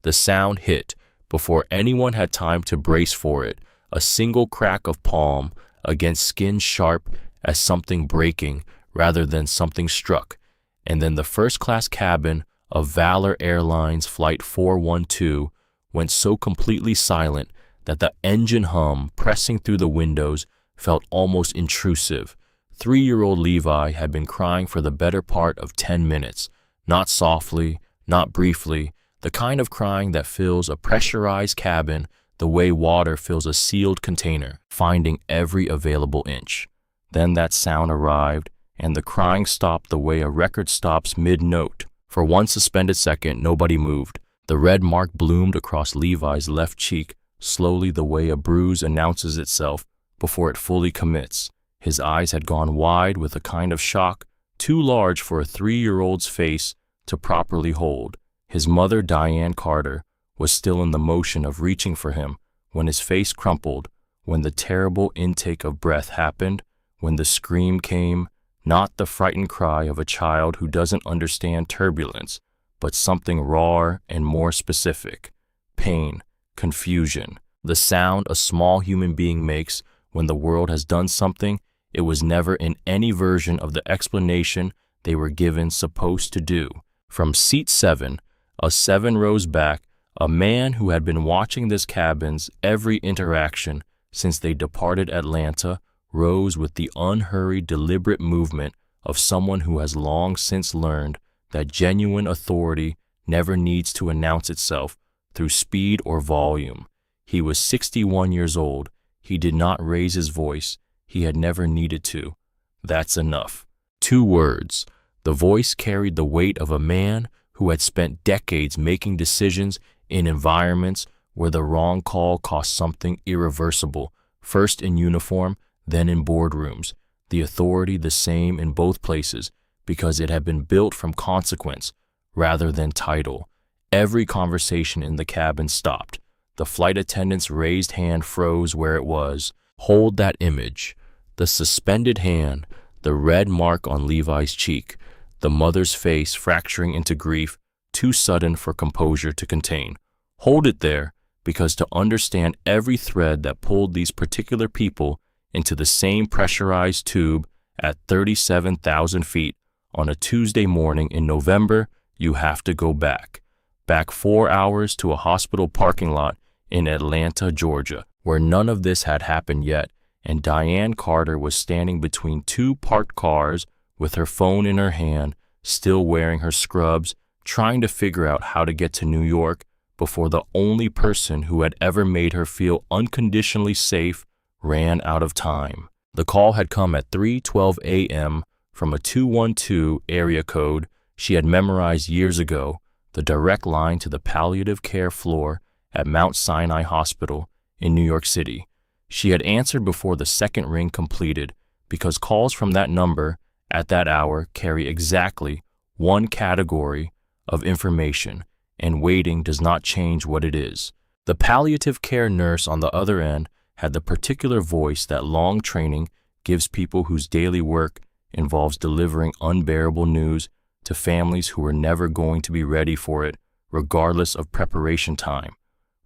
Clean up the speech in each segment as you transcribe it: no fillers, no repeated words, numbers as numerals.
The sound hit before anyone had time to brace for it, a single crack of palm against skin sharp as something breaking rather than something struck, and then the first-class cabin of Valor Airlines Flight 412 went so completely silent that the engine hum pressing through the windows felt almost intrusive. 3-year-old Levi had been crying for the better part of 10 minutes, not softly, not briefly, the kind of crying that fills a pressurized cabin the way water fills a sealed container, finding every available inch. Then that sound arrived, and the crying stopped the way a record stops mid-note. For one suspended second, nobody moved. The red mark bloomed across Levi's left cheek, slowly the way a bruise announces itself before it fully commits. His eyes had gone wide with a kind of shock, too large for a 3-year-old's face to properly hold. His mother, Diane Carter, was still in the motion of reaching for him when his face crumpled, when the terrible intake of breath happened, when the scream came, not the frightened cry of a child who doesn't understand turbulence, but something rawer and more specific. Pain, confusion, the sound a small human being makes when the world has done something it was never in any version of the explanation they were given supposed to do. From seat 7, a 7 rows back, a man who had been watching this cabin's every interaction since they departed Atlanta rose with the unhurried, deliberate movement of someone who has long since learned that genuine authority never needs to announce itself through speed or volume. He was 61 years old. He did not raise his voice. He had never needed to. That's enough. 2 words. The voice carried the weight of a man who had spent decades making decisions in environments where the wrong call cost something irreversible, first in uniform, then in boardrooms. The authority the same in both places because it had been built from consequence rather than title. Every conversation in the cabin stopped. The flight attendant's raised hand froze where it was. Hold that image. The suspended hand, the red mark on Levi's cheek, the mother's face fracturing into grief, too sudden for composure to contain. Hold it there, because to understand every thread that pulled these particular people into the same pressurized tube at 37,000 feet on a Tuesday morning in November, you have to go back. Back 4 hours to a hospital parking lot in Atlanta, Georgia, where none of this had happened yet, and Diane Carter was standing between 2 parked cars with her phone in her hand, still wearing her scrubs, trying to figure out how to get to New York before the only person who had ever made her feel unconditionally safe ran out of time. The call had come at 3:12 a.m. from a 212 area code she had memorized years ago, the direct line to the palliative care floor at Mount Sinai Hospital in New York City. She had answered before the second ring completed because calls from that number at that hour carry exactly one category of information, and waiting does not change what it is. The palliative care nurse on the other end had the particular voice that long training gives people whose daily work involves delivering unbearable news to families who were never going to be ready for it, regardless of preparation time.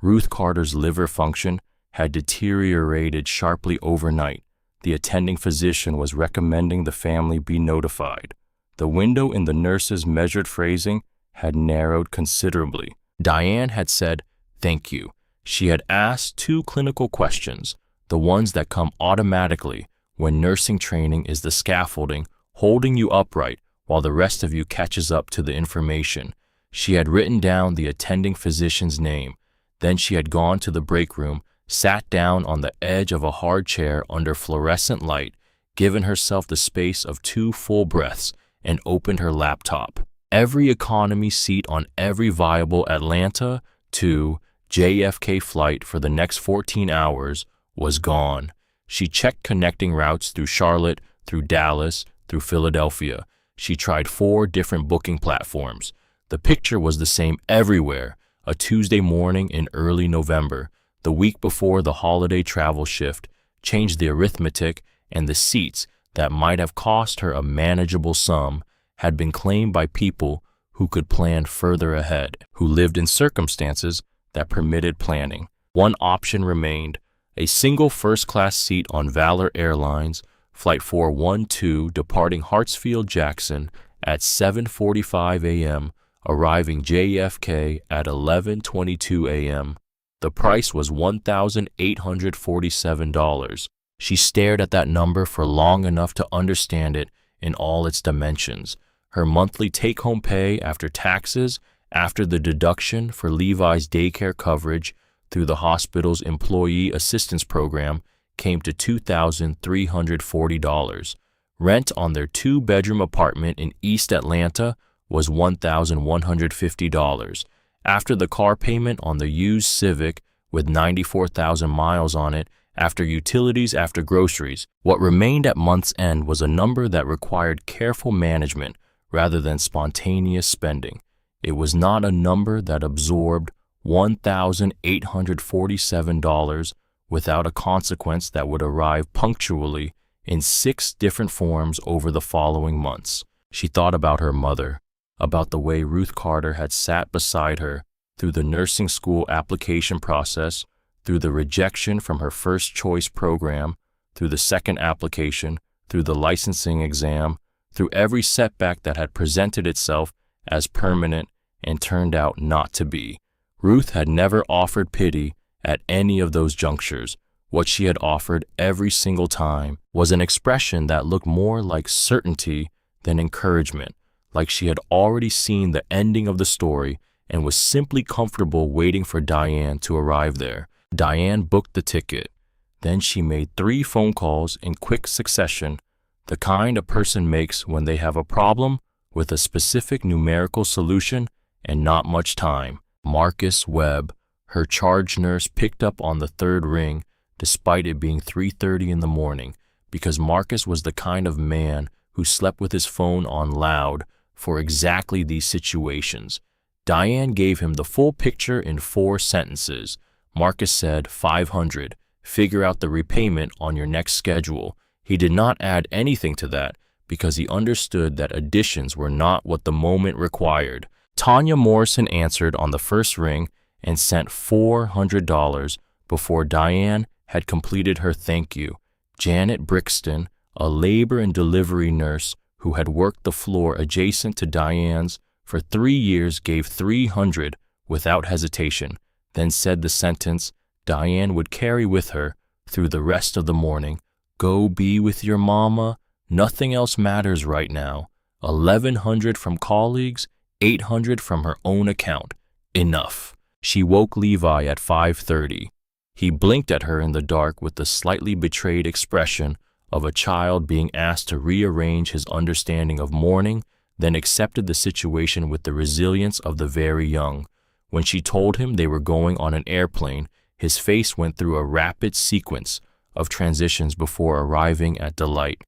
Ruth Carter's liver function had deteriorated sharply overnight. The attending physician was recommending the family be notified. The window in the nurse's measured phrasing had narrowed considerably. Diane had said, "Thank you." She had asked 2 clinical questions, the ones that come automatically when nursing training is the scaffolding holding you upright while the rest of you catches up to the information. She had written down the attending physician's name. Then she had gone to the break room, sat down on the edge of a hard chair under fluorescent light, given herself the space of 2 full breaths, and opened her laptop. Every economy seat on every viable Atlanta to JFK flight for the next 14 hours was gone. She checked connecting routes through Charlotte, through Dallas, through Philadelphia. She tried 4 different booking platforms. The picture was the same everywhere. A Tuesday morning in early November, the week before the holiday travel shift changed the arithmetic, and the seats that might have cost her a manageable sum had been claimed by people who could plan further ahead, who lived in circumstances that permitted planning. One option remained: a single first-class seat on Valor Airlines, Flight 412 departing Hartsfield-Jackson at 7:45 a.m., arriving JFK at 11:22 a.m. The price was $1,847. She stared at that number for long enough to understand it in all its dimensions. Her monthly take-home pay after taxes, after the deduction for Levi's daycare coverage through the hospital's employee assistance program, came to $2,340. Rent on their two-bedroom apartment in East Atlanta was $1,150. After the car payment on the used Civic with 94,000 miles on it, after utilities, after groceries, what remained at month's end was a number that required careful management rather than spontaneous spending. It was not a number that absorbed $1,847 without a consequence that would arrive punctually in 6 different forms over the following months. She thought about her mother, about the way Ruth Carter had sat beside her through the nursing school application process, through the rejection from her first choice program, through the second application, through the licensing exam, through every setback that had presented itself as permanent and turned out not to be. Ruth had never offered pity at any of those junctures. What she had offered every single time was an expression that looked more like certainty than encouragement, like she had already seen the ending of the story and was simply comfortable waiting for Diane to arrive there. Diane booked the ticket. Then she made 3 phone calls in quick succession, the kind a person makes when they have a problem with a specific numerical solution and not much time. Marcus Webb, her charge nurse, picked up on the 3rd ring despite it being 3:30 in the morning, because Marcus was the kind of man who slept with his phone on loud for exactly these situations. Diane gave him the full picture in 4 sentences. Marcus said, $500. Figure out the repayment on your next schedule. He did not add anything to that because he understood that additions were not what the moment required. Tanya Morrison answered on the first ring and sent $400 before Diane had completed her thank you. Janet Brixton, a labor and delivery nurse who had worked the floor adjacent to Diane's for 3 years, gave $300 without hesitation, then said the sentence Diane would carry with her through the rest of the morning. Go be with your mama. Nothing else matters right now. $1,100 from colleagues, $800 from her own account. Enough. She woke Levi at 5:30. He blinked at her in the dark with the slightly betrayed expression of a child being asked to rearrange his understanding of mourning, then accepted the situation with the resilience of the very young. When she told him they were going on an airplane, his face went through a rapid sequence of transitions before arriving at delight.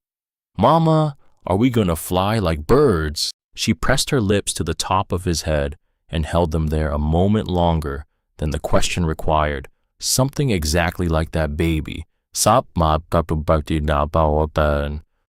Mama, are we gonna fly like birds? She pressed her lips to the top of his head and held them there a moment longer than the question required. Something exactly like that baby.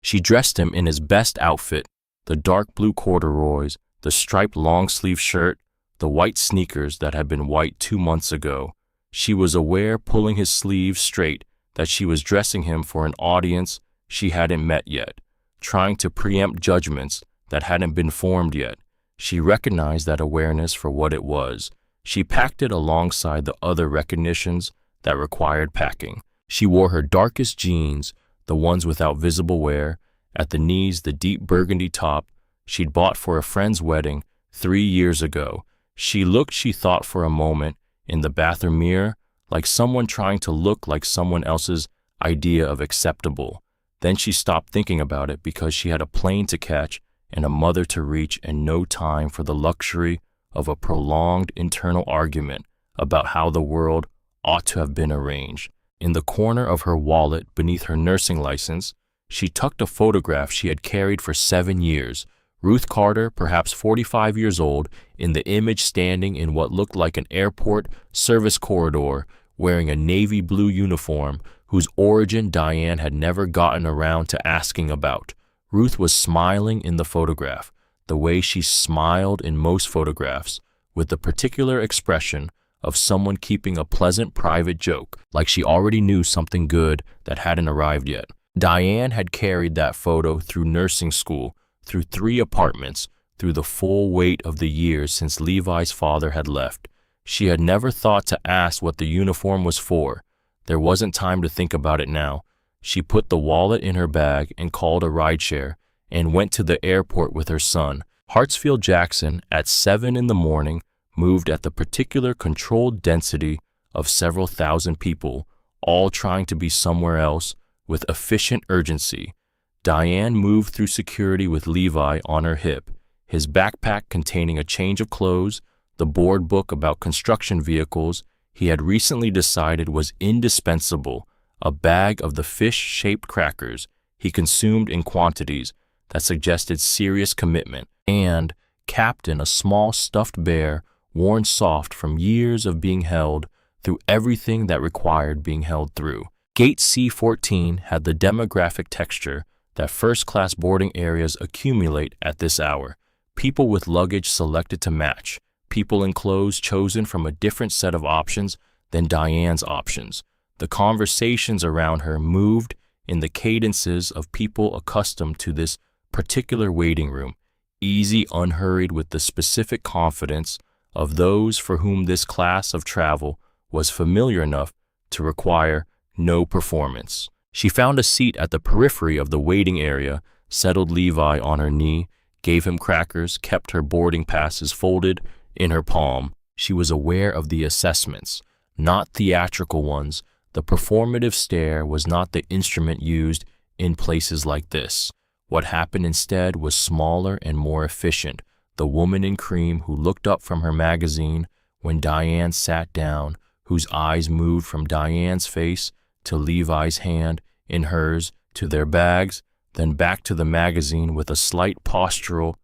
She dressed him in his best outfit, the dark blue corduroys, the striped long-sleeve shirt, the white sneakers that had been white 2 months ago. She was aware, pulling his sleeves straight, that she was dressing him for an audience she hadn't met yet, trying to preempt judgments that hadn't been formed yet. She recognized that awareness for what it was. She packed it alongside the other recognitions that required packing. She wore her darkest jeans, the ones without visible wear, at the knees the deep burgundy top she'd bought for a friend's wedding 3 years ago. She thought for a moment, in the bathroom mirror, like someone trying to look like someone else's idea of acceptable. Then she stopped thinking about it because she had a plane to catch and a mother to reach and no time for the luxury of a prolonged internal argument about how the world ought to have been arranged. In the corner of her wallet beneath her nursing license, she tucked a photograph she had carried for 7 years. Ruth Carter, perhaps 45 years old, in the image standing in what looked like an airport service corridor, wearing a navy blue uniform whose origin Diane had never gotten around to asking about. Ruth was smiling in the photograph. the way she smiled in most photographs, with the particular expression of someone keeping a pleasant private joke, like she already knew something good that hadn't arrived yet. Diane had carried that photo through nursing school, through 3 apartments, through the full weight of the years since Levi's father had left. She had never thought to ask what the uniform was for. There wasn't time to think about it now. She put the wallet in her bag and called a rideshare and went to the airport with her son. Hartsfield Jackson, at 7 in the morning, moved at the particular controlled density of several thousand people, all trying to be somewhere else, with efficient urgency. Diane moved through security with Levi on her hip, his backpack containing a change of clothes, the board book about construction vehicles he had recently decided was indispensable, a bag of the fish-shaped crackers he consumed in quantities that suggested serious commitment, and Captain, a small stuffed bear worn soft from years of being held through everything that required being held through. Gate C14 had the demographic texture that first-class boarding areas accumulate at this hour. People with luggage selected to match, people in clothes chosen from a different set of options than Diane's options. The conversations around her moved in the cadences of people accustomed to this particular waiting room, easy, unhurried, with the specific confidence of those for whom this class of travel was familiar enough to require no performance. She found a seat at the periphery of the waiting area, settled Levi on her knee, gave him crackers, kept her boarding passes folded in her palm. She was aware of the assessments, not theatrical ones. The performative stare was not the instrument used in places like this. What happened instead was smaller and more efficient. The woman in cream who looked up from her magazine when Diane sat down, whose eyes moved from Diane's face to Levi's hand in hers to their bags, then back to the magazine with a slight postural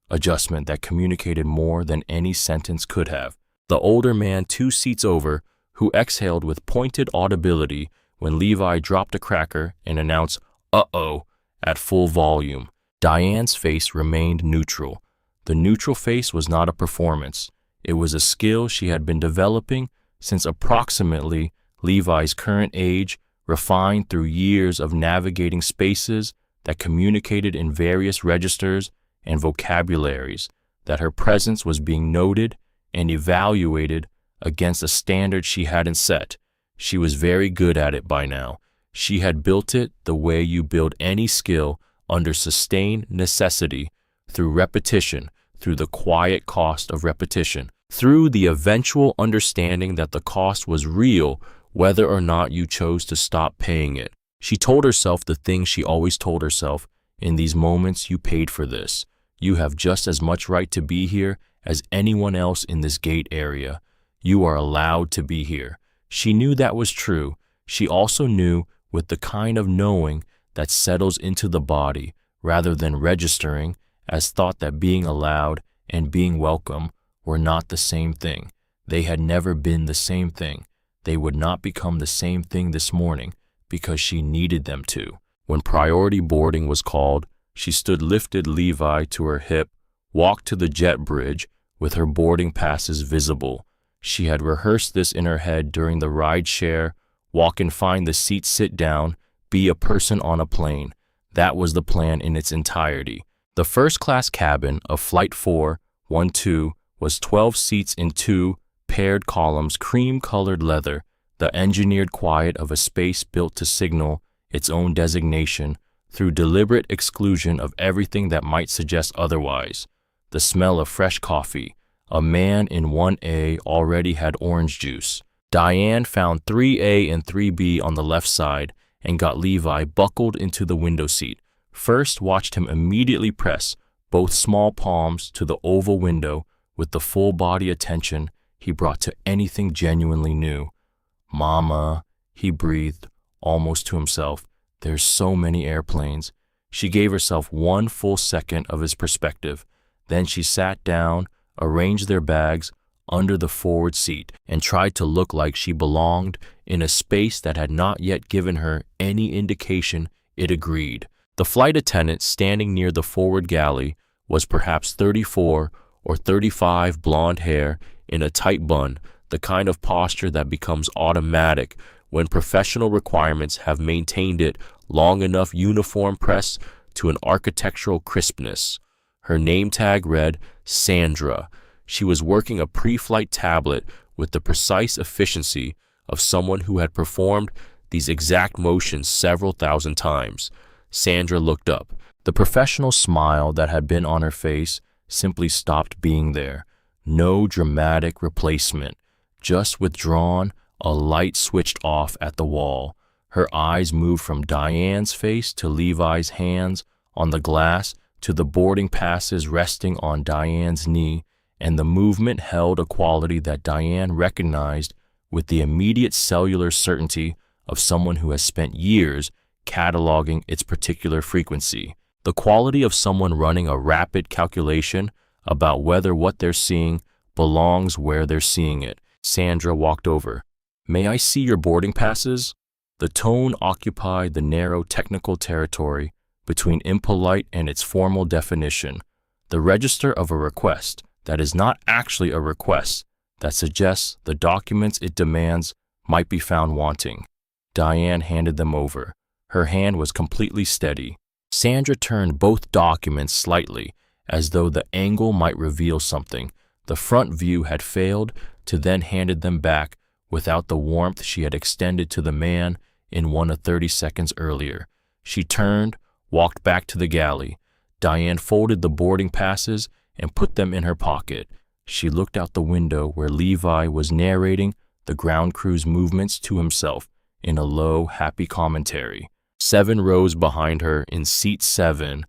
adjustment that communicated more than any sentence could have. The older man 2 seats over, who exhaled with pointed audibility when Levi dropped a cracker and announced, "Uh-oh," at full volume. Diane's face remained neutral. The neutral face was not a performance. It was a skill she had been developing since approximately Levi's current age, refined through years of navigating spaces that communicated in various registers and vocabularies, that her presence was being noted and evaluated against a standard she hadn't set. She was very good at it by now. She had built it the way you build any skill, under sustained necessity, through repetition, through the quiet cost of repetition, through the eventual understanding that the cost was real whether or not you chose to stop paying it. She told herself the thing she always told herself: in these moments, you paid for this. You have just as much right to be here as anyone else in this gate area. You are allowed to be here. She knew that was true. She also knew, with the kind of knowing that settles into the body rather than registering as thought, that being allowed and being welcome were not the same thing. They had never been the same thing. They would not become the same thing this morning because she needed them to. When priority boarding was called, she stood, lifted Levi to her hip, walked to the jet bridge with her boarding passes visible. She had rehearsed this in her head during the ride share: walk and find the seat, sit down, be a person on a plane. That was the plan in its entirety. The first-class cabin of Flight 412 was 12 seats in 2 paired columns, cream-colored leather, the engineered quiet of a space built to signal its own designation through deliberate exclusion of everything that might suggest otherwise. The smell of fresh coffee. A man in 1A already had orange juice. Diane found 3A and 3B on the left side and got Levi buckled into the window seat. First, watched him immediately press both small palms to the oval window with the full body attention he brought to anything genuinely new. "Mama," he breathed, almost to himself. "There's so many airplanes." She gave herself 1 full second of his perspective. Then she sat down, arranged their bags under the forward seat, and tried to look like she belonged in a space that had not yet given her any indication it agreed. The flight attendant, standing near the forward galley, was perhaps 34 or 35, blonde hair in a tight bun, the kind of posture that becomes automatic when professional requirements have maintained it long enough, uniform pressed to an architectural crispness. Her name tag read Sandra. She was working a pre-flight tablet with the precise efficiency of someone who had performed these exact motions several thousand times. Sandra looked up. The professional smile that had been on her face simply stopped being there. No dramatic replacement, just withdrawn, a light switched off at the wall. Her eyes moved from Diane's face to Levi's hands on the glass to the boarding passes resting on Diane's knee, and the movement held a quality that Diane recognized with the immediate cellular certainty of someone who has spent years cataloging its particular frequency. The quality of someone running a rapid calculation about whether what they're seeing belongs where they're seeing it. Sandra walked over. "May I see your boarding passes?" The tone occupied the narrow technical territory between impolite and its formal definition, the register of a request that is not actually a request, that suggests the documents it demands might be found wanting. Diane handed them over. Her hand was completely steady. Sandra turned both documents slightly, as though the angle might reveal something. The front view had failed, to then handed them back without the warmth she had extended to the man in one of 30 seconds earlier. She turned, walked back to the galley. Diane folded the boarding passes and put them in her pocket. She looked out the window where Levi was narrating the ground crew's movements to himself in a low, happy commentary. 7 rows behind her, in seat 7,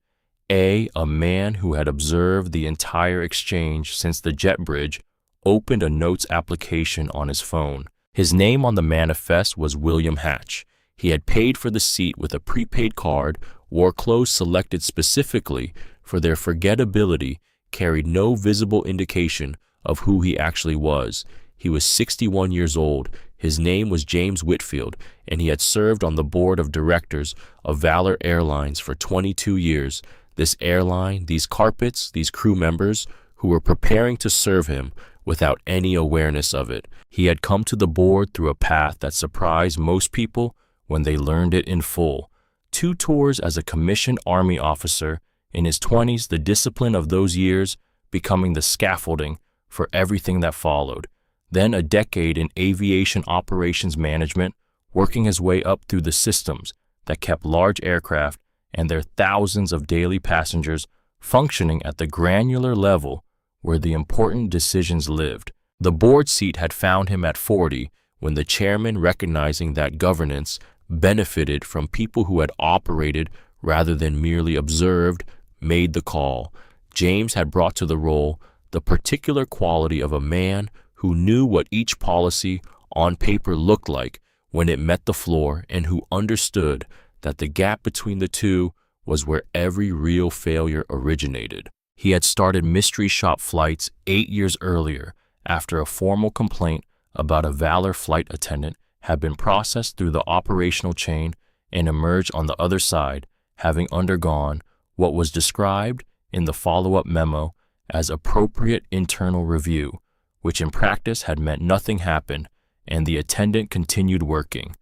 a man who had observed the entire exchange since the jet bridge, opened a notes application on his phone. His name on the manifest was William Hatch. He had paid for the seat with a prepaid card, wore clothes selected specifically for their forgettability, carried no visible indication of who he actually was. He was 61 years old. His name was James Whitfield, and he had served on the board of directors of Valor Airlines for 22 years. This airline, these carpets, these crew members who were preparing to serve him without any awareness of it. He had come to the board through a path that surprised most people when they learned it in full. 2 tours as a commissioned Army officer, in his 20s, the discipline of those years becoming the scaffolding for everything that followed. Then a decade in aviation operations management, working his way up through the systems that kept large aircraft and their thousands of daily passengers functioning at the granular level where the important decisions lived. The board seat had found him at 40 when the chairman, recognizing that governance benefited from people who had operated rather than merely observed, made the call. James had brought to the role the particular quality of a man who knew what each policy on paper looked like when it met the floor, and who understood that the gap between the two was where every real failure originated. He had started mystery shop flights 8 years earlier after a formal complaint about a Valor flight attendant had been processed through the operational chain and emerged on the other side, having undergone what was described in the follow-up memo as appropriate internal review, which in practice had meant nothing happened, and the attendant continued working.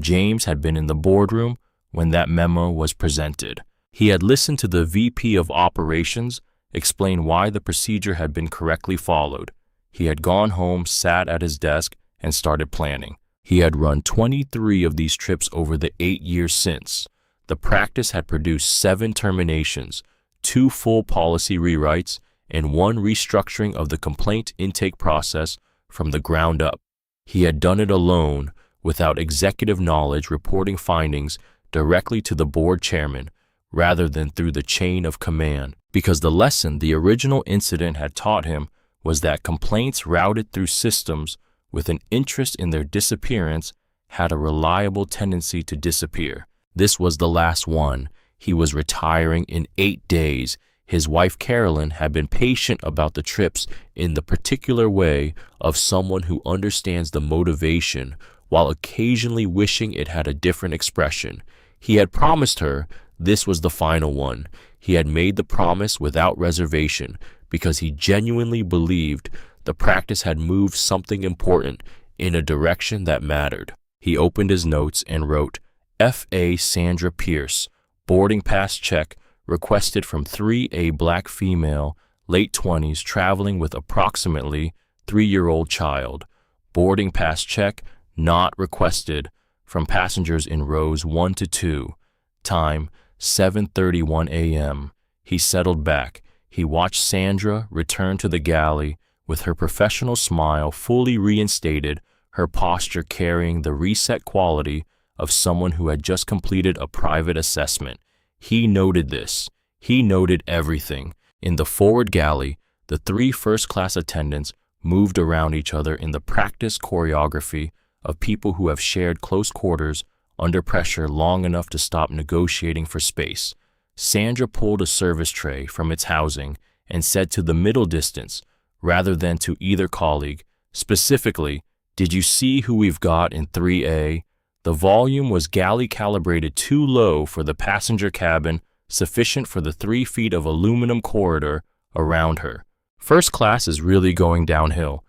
James had been in the boardroom when that memo was presented. He had listened to the VP of Operations explain why the procedure had been correctly followed. He had gone home, sat at his desk, and started planning. He had run 23 of these trips over the 8 years since. The practice had produced 7 terminations, 2 full policy rewrites, and 1 restructuring of the complaint intake process from the ground up. He had done it alone, without executive knowledge, reporting findings directly to the board chairman rather than through the chain of command, because the lesson the original incident had taught him was that complaints routed through systems with an interest in their disappearance had a reliable tendency to disappear. This was the last one. He was retiring in 8 days. His wife Carolyn had been patient about the trips in the particular way of someone who understands the motivation, while occasionally wishing it had a different expression. He had promised her this was the final one. He had made the promise without reservation because he genuinely believed the practice had moved something important in a direction that mattered. He opened his notes and wrote, F.A. Sandra Pierce, boarding pass check, requested from 3A black female, late 20s, traveling with approximately 3-year-old child. Boarding pass check, not requested, from passengers in rows 1 to 2. Time, 7:31 a.m. He settled back. He watched Sandra return to the galley with her professional smile fully reinstated, her posture carrying the reset quality of someone who had just completed a private assessment. He noted this. He noted everything. In the forward galley, the 3 first-class attendants moved around each other in the practice choreography of people who have shared close quarters under pressure long enough to stop negotiating for space. Sandra pulled a service tray from its housing and said to the middle distance, rather than to either colleague, specifically, "Did you see who we've got in 3A?" The volume was galley calibrated too low for the passenger cabin, sufficient for the 3 feet of aluminum corridor around her. First class is really going downhill.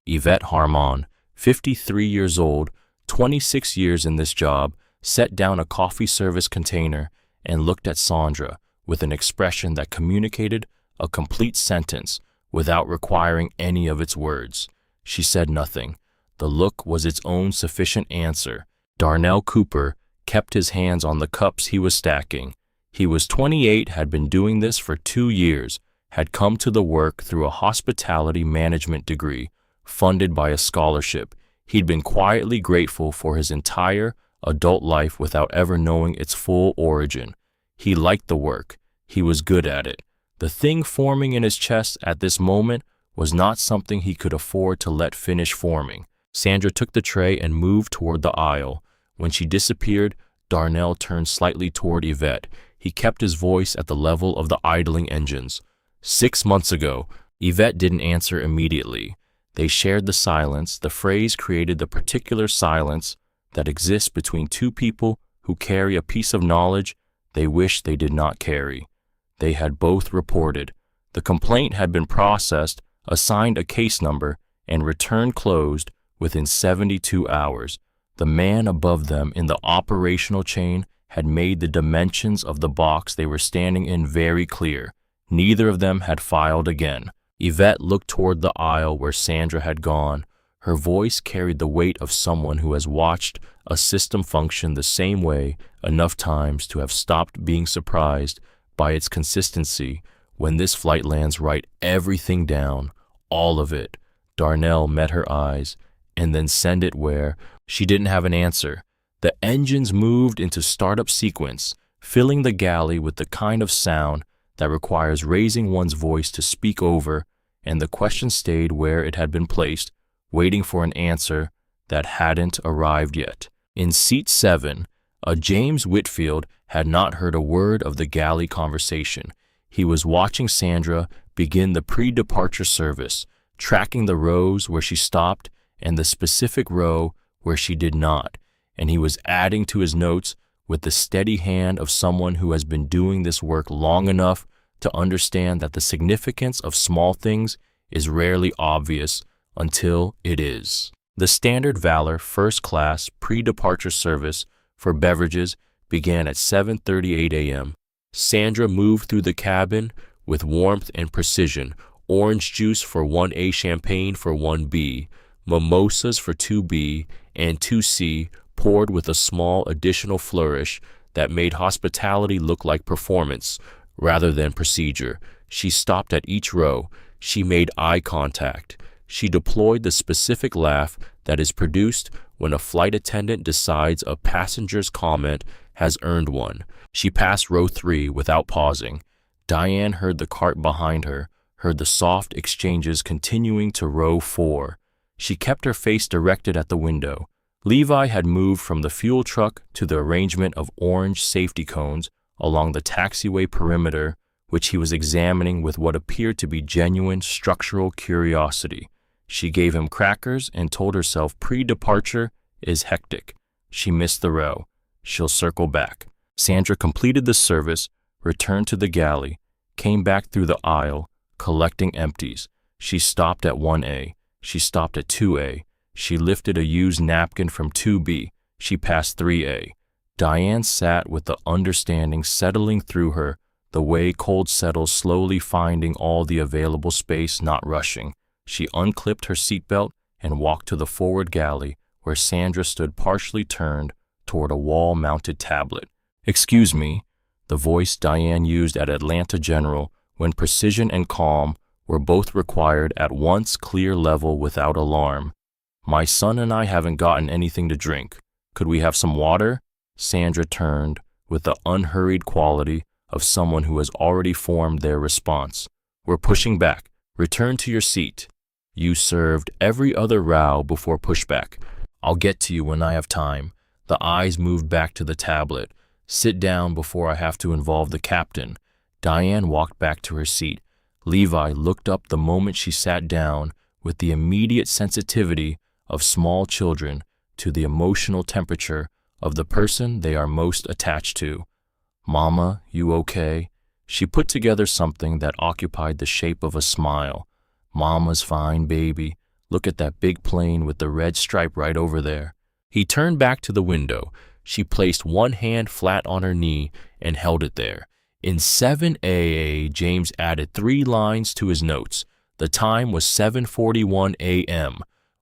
Yvette Harmon, 53 years old, 26 years in this job, set down a coffee service container and looked at Sandra with an expression that communicated a complete sentence without requiring any of its words. She said nothing. The look was its own sufficient answer. Darnell Cooper kept his hands on the cups he was stacking. He was 28, had been doing this for 2 years, had come to the work through a hospitality management degree, funded by a scholarship. He'd been quietly grateful for his entire adult life without ever knowing its full origin. He liked the work. He was good at it. The thing forming in his chest at this moment was not something he could afford to let finish forming. Sandra took the tray and moved toward the aisle. When she disappeared, Darnell turned slightly toward Yvette. He kept his voice at the level of the idling engines. 6 months ago. Yvette didn't answer immediately. They shared the silence. The phrase created the particular silence that exists between two people who carry a piece of knowledge they wish they did not carry. They had both reported. The complaint had been processed, assigned a case number, and returned closed within 72 hours. The man above them in the operational chain had made the dimensions of the box they were standing in very clear. Neither of them had filed again. Yvette looked toward the aisle where Sandra had gone. Her voice carried the weight of someone who has watched a system function the same way enough times to have stopped being surprised by its consistency. When this flight lands right, everything down, all of it. Darnell met her eyes, and then send it where? She didn't have an answer. The engines moved into startup sequence, filling the galley with the kind of sound that requires raising one's voice to speak over, and the question stayed where it had been placed, waiting for an answer that hadn't arrived yet. In seat 7, a James Whitfield had not heard a word of the galley conversation. He was watching Sandra begin the pre-departure service, tracking the rows where she stopped and the specific row where she did not, and he was adding to his notes with the steady hand of someone who has been doing this work long enough to understand that the significance of small things is rarely obvious until it is. The Standard Valor First Class pre-departure service for beverages began at 7:38 a.m. Sandra moved through the cabin with warmth and precision. Orange juice for 1A, champagne for 1B, mimosas for 2B, and 2C poured with a small additional flourish that made hospitality look like performance rather than procedure. She stopped at each row. She made eye contact. She deployed the specific laugh that is produced when a flight attendant decides a passenger's comment has earned one. She passed row 3 without pausing. Diane heard the cart behind her, heard the soft exchanges continuing to row 4. She kept her face directed at the window. Levi had moved from the fuel truck to the arrangement of orange safety cones along the taxiway perimeter, which he was examining with what appeared to be genuine structural curiosity. She gave him crackers and told herself pre-departure is hectic. She missed the row. She'll circle back. Sandra completed the service, returned to the galley, came back through the aisle, collecting empties. She stopped at 1A. She stopped at 2A. She lifted a used napkin from 2B. She passed 3A. Diane sat with the understanding settling through her, the way cold settles, slowly finding all the available space, not rushing. She unclipped her seatbelt and walked to the forward galley, where Sandra stood partially turned toward a wall-mounted tablet. "Excuse me," the voice Diane used at Atlanta General, when precision and calm were both required at once, clear level without alarm. "My son and I haven't gotten anything to drink. Could we have some water?" Sandra turned with the unhurried quality of someone who has already formed their response. "We're pushing back. Return to your seat. You served every other row before pushback. I'll get to you when I have time." The eyes moved back to the tablet. "Sit down before I have to involve the captain." Diane walked back to her seat. Levi looked up the moment she sat down with the immediate sensitivity of small children to the emotional temperature of the person they are most attached to. "Mama, you okay?" She put together something that occupied the shape of a smile. "Mama's fine, baby. Look at that big plane with the red stripe right over there." He turned back to the window. She placed one hand flat on her knee and held it there. In 7A, James added 3 lines to his notes. The time was 7:41 a.m.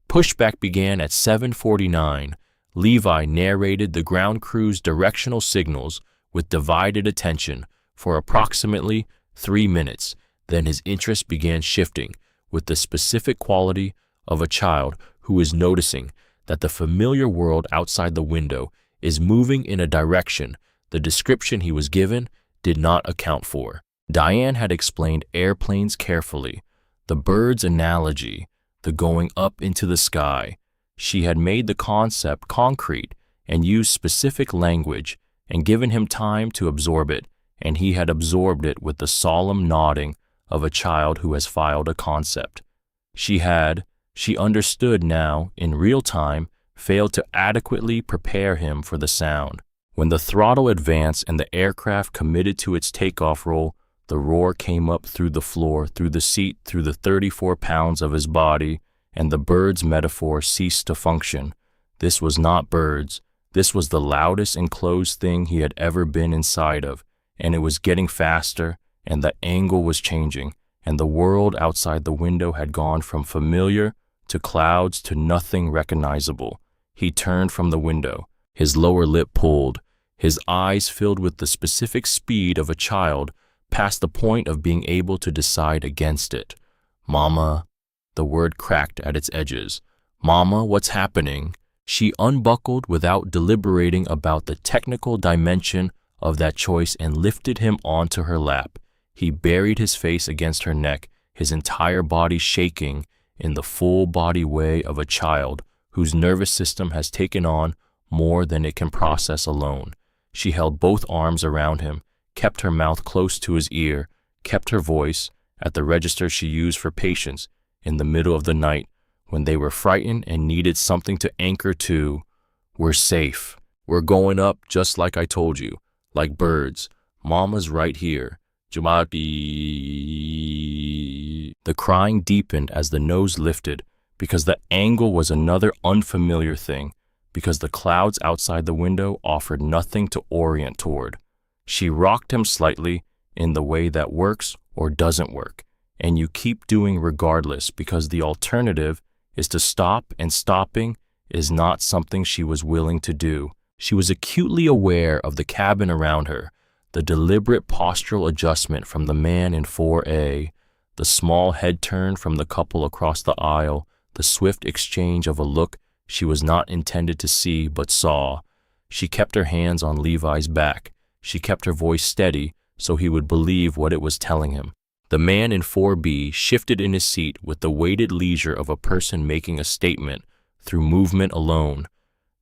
Pushback began at 7:49. Levi narrated the ground crew's directional signals with divided attention for approximately 3 minutes. Then his interest began shifting with the specific quality of a child who is noticing that the familiar world outside the window is moving in a direction the description he was given did not account for. Diane had explained airplanes carefully, the birds analogy, the going up into the sky. She had made the concept concrete and used specific language and given him time to absorb it, and he had absorbed it with the solemn nodding of a child who has filed a concept. She understood now, in real time, failed to adequately prepare him for the sound. When the throttle advanced and the aircraft committed to its takeoff roll, the roar came up through the floor, through the seat, through the 34 pounds of his body, and the birds metaphor ceased to function. This was not birds. This was the loudest enclosed thing he had ever been inside of, and it was getting faster, and the angle was changing, and the world outside the window had gone from familiar to clouds to nothing recognizable. He turned from the window, his lower lip pulled, his eyes filled with the specific speed of a child past the point of being able to decide against it. "Mama," the word cracked at its edges. "Mama, what's happening?" She unbuckled without deliberating about the technical dimension of that choice and lifted him onto her lap. He buried his face against her neck, his entire body shaking in the full body way of a child whose nervous system has taken on more than it can process alone. She held both arms around him, kept her mouth close to his ear, kept her voice at the register she used for patients in the middle of the night when they were frightened and needed something to anchor to. "We're safe. We're going up just like I told you, like birds. Mama's right here. Jumati." The crying deepened as the nose lifted, because the angle was another unfamiliar thing, because the clouds outside the window offered nothing to orient toward. She rocked him slightly in the way that works or doesn't work, and you keep doing regardless because the alternative is to stop, and stopping is not something she was willing to do. She was acutely aware of the cabin around her, the deliberate postural adjustment from the man in 4A, the small head turn from the couple across the aisle, the swift exchange of a look she was not intended to see but saw. She kept her hands on Levi's back. She kept her voice steady so he would believe what it was telling him. The man in 4B shifted in his seat with the weighted leisure of a person making a statement through movement alone.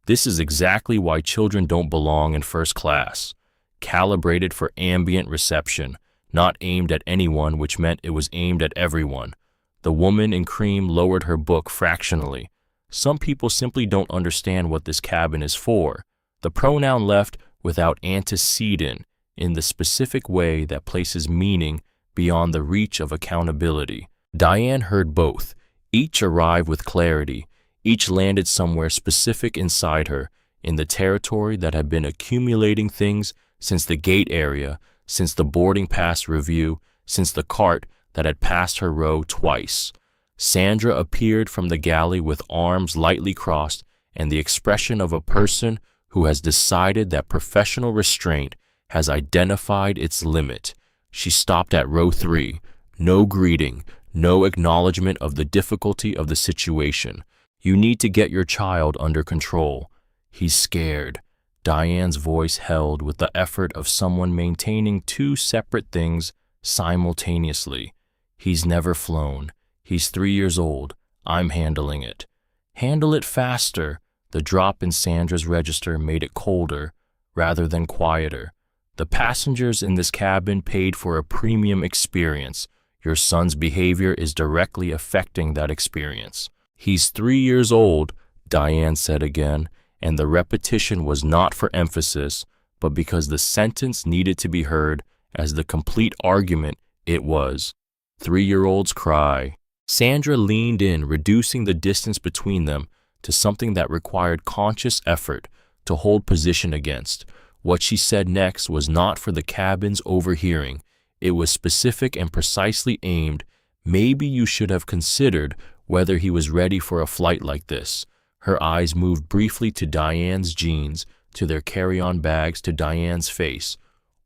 This is exactly why children don't belong in first class. Calibrated for ambient reception, not aimed at anyone, which meant it was aimed at everyone. The woman in cream lowered her book fractionally. Some people simply don't understand what this cabin is for. The pronoun left without antecedent, in the specific way that places meaning beyond the reach of accountability. Diane heard both. Each arrived with clarity. Each landed somewhere specific inside her, in the territory that had been accumulating things since the gate area, since the boarding pass review, since the cart that had passed her row twice. Sandra appeared from the galley with arms lightly crossed and the expression of a person who has decided that professional restraint has identified its limit. She stopped at row 3. No greeting, no acknowledgement of the difficulty of the situation. You need to get your child under control. He's scared. Diane's voice held with the effort of someone maintaining two separate things simultaneously. He's never flown. He's 3 years old. I'm handling it. Handle it faster. The drop in Sandra's register made it colder rather than quieter. The passengers in this cabin paid for a premium experience. Your son's behavior is directly affecting that experience. He's 3 years old, Diane said again, and the repetition was not for emphasis, but because the sentence needed to be heard as the complete argument it was. 3-year-olds cry. Sandra leaned in, reducing the distance between them to something that required conscious effort to hold position against. What she said next was not for the cabin's overhearing. It was specific and precisely aimed. Maybe you should have considered whether he was ready for a flight like this. Her eyes moved briefly to Diane's jeans, to their carry-on bags, to Diane's face,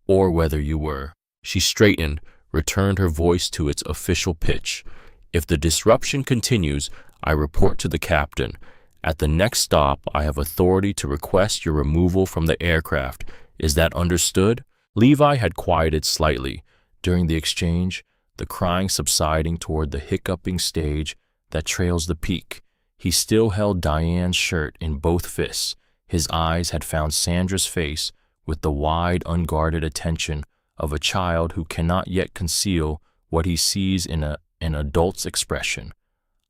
or whether you were. She straightened, returned her voice to its official pitch. If the disruption continues, I report to the captain. At the next stop, I have authority to request your removal from the aircraft. Is that understood? Levi had quieted slightly. During the exchange, the crying subsiding toward the hiccuping stage that trails the peak. He still held Diane's shirt in both fists. His eyes had found Sandra's face with the wide, unguarded attention of a child who cannot yet conceal what he sees in an adult's expression.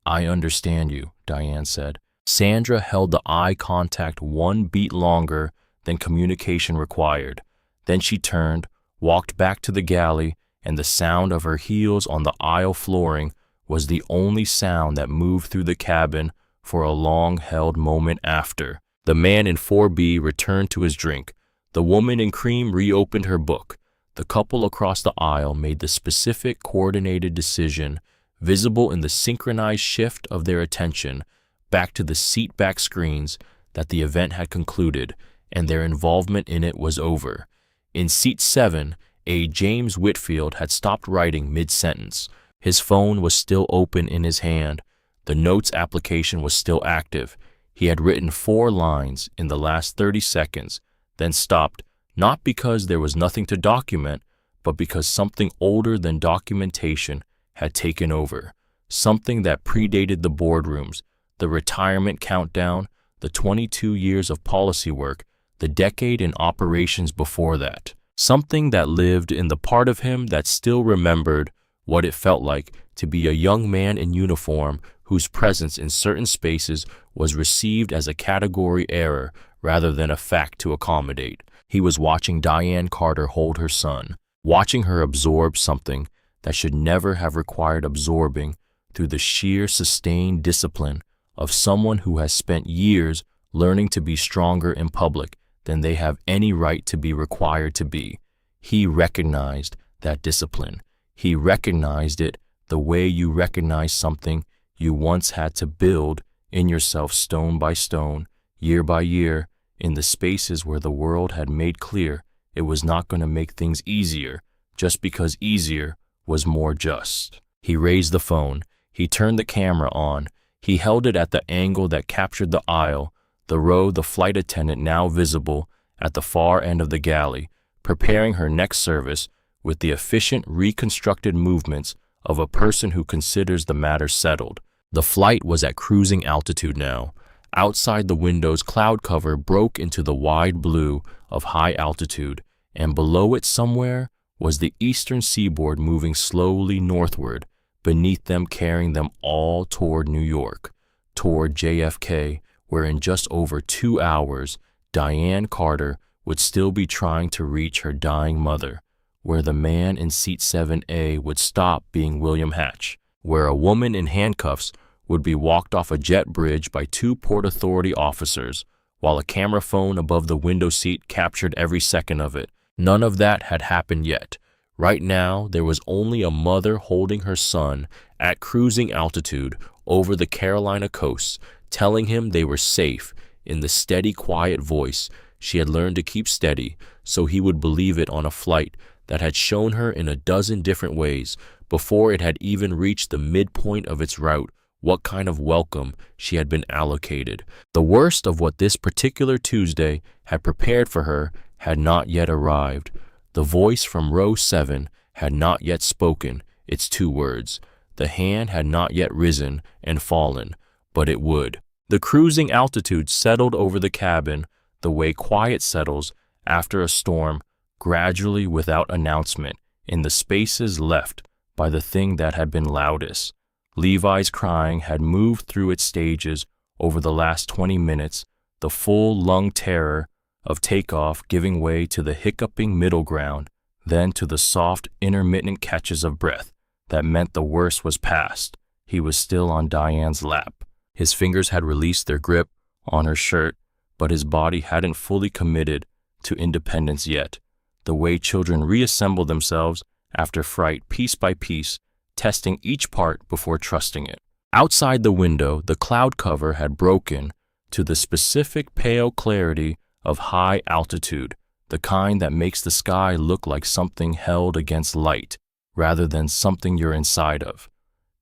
I understand you, Diane said. Sandra held the eye contact 1 beat longer than communication required. Then she turned, walked back to the galley, and the sound of her heels on the aisle flooring was the only sound that moved through the cabin for a long-held moment after. The man in 4B returned to his drink. The woman in cream reopened her book. The couple across the aisle made the specific, coordinated decision, visible in the synchronized shift of their attention back to the seat-back screens, that the event had concluded and their involvement in it was over. In seat 7, a James Whitfield had stopped writing mid-sentence. His phone was still open in his hand. The notes application was still active. He had written 4 lines in the last 30 seconds, then stopped, not because there was nothing to document, but because something older than documentation had taken over, something that predated the boardrooms, the retirement countdown, the 22 years of policy work, the decade in operations before that. Something that lived in the part of him that still remembered what it felt like to be a young man in uniform whose presence in certain spaces was received as a category error rather than a fact to accommodate. He was watching Diane Carter hold her son, watching her absorb something that should never have required absorbing through the sheer sustained discipline of someone who has spent years learning to be stronger in public than they have any right to be required to be. He recognized that discipline. He recognized it the way you recognize something you once had to build in yourself stone by stone, year by year, in the spaces where the world had made clear it was not going to make things easier just because easier was more just. He raised the phone. He turned the camera on. He held it at the angle that captured the aisle, the row, the flight attendant now visible at the far end of the galley, preparing her next service with the efficient, reconstructed movements of a person who considers the matter settled. The flight was at cruising altitude now. Outside the window's cloud cover broke into the wide blue of high altitude, and below it somewhere was the eastern seaboard moving slowly northward, beneath them carrying them all toward New York, toward JFK, where in just over 2 hours, Diane Carter would still be trying to reach her dying mother, where the man in seat 7A would stop being William Hatch, where a woman in handcuffs would be walked off a jet bridge by 2 Port Authority officers, while a camera phone above the window seat captured every second of it. None of that had happened yet. Right now, there was only a mother holding her son at cruising altitude over the Carolina coast, telling him they were safe in the steady, quiet voice she had learned to keep steady so he would believe it on a flight that had shown her in a dozen different ways before it had even reached the midpoint of its route what kind of welcome she had been allocated. The worst of what this particular Tuesday had prepared for her had not yet arrived. The voice from row 7 had not yet spoken its 2 words. The hand had not yet risen and fallen, but it would. The cruising altitude settled over the cabin the way quiet settles after a storm, gradually without announcement, in the spaces left by the thing that had been loudest. Levi's crying had moved through its stages over the last 20 minutes, the full lung terror of takeoff giving way to the hiccuping middle ground, then to the soft, intermittent catches of breath that meant the worst was past. He was still on Diane's lap. His fingers had released their grip on her shirt, but his body hadn't fully committed to independence yet. The way children reassemble themselves after fright piece by piece, testing each part before trusting it. Outside the window, the cloud cover had broken to the specific pale clarity of high altitude, the kind that makes the sky look like something held against light rather than something you're inside of.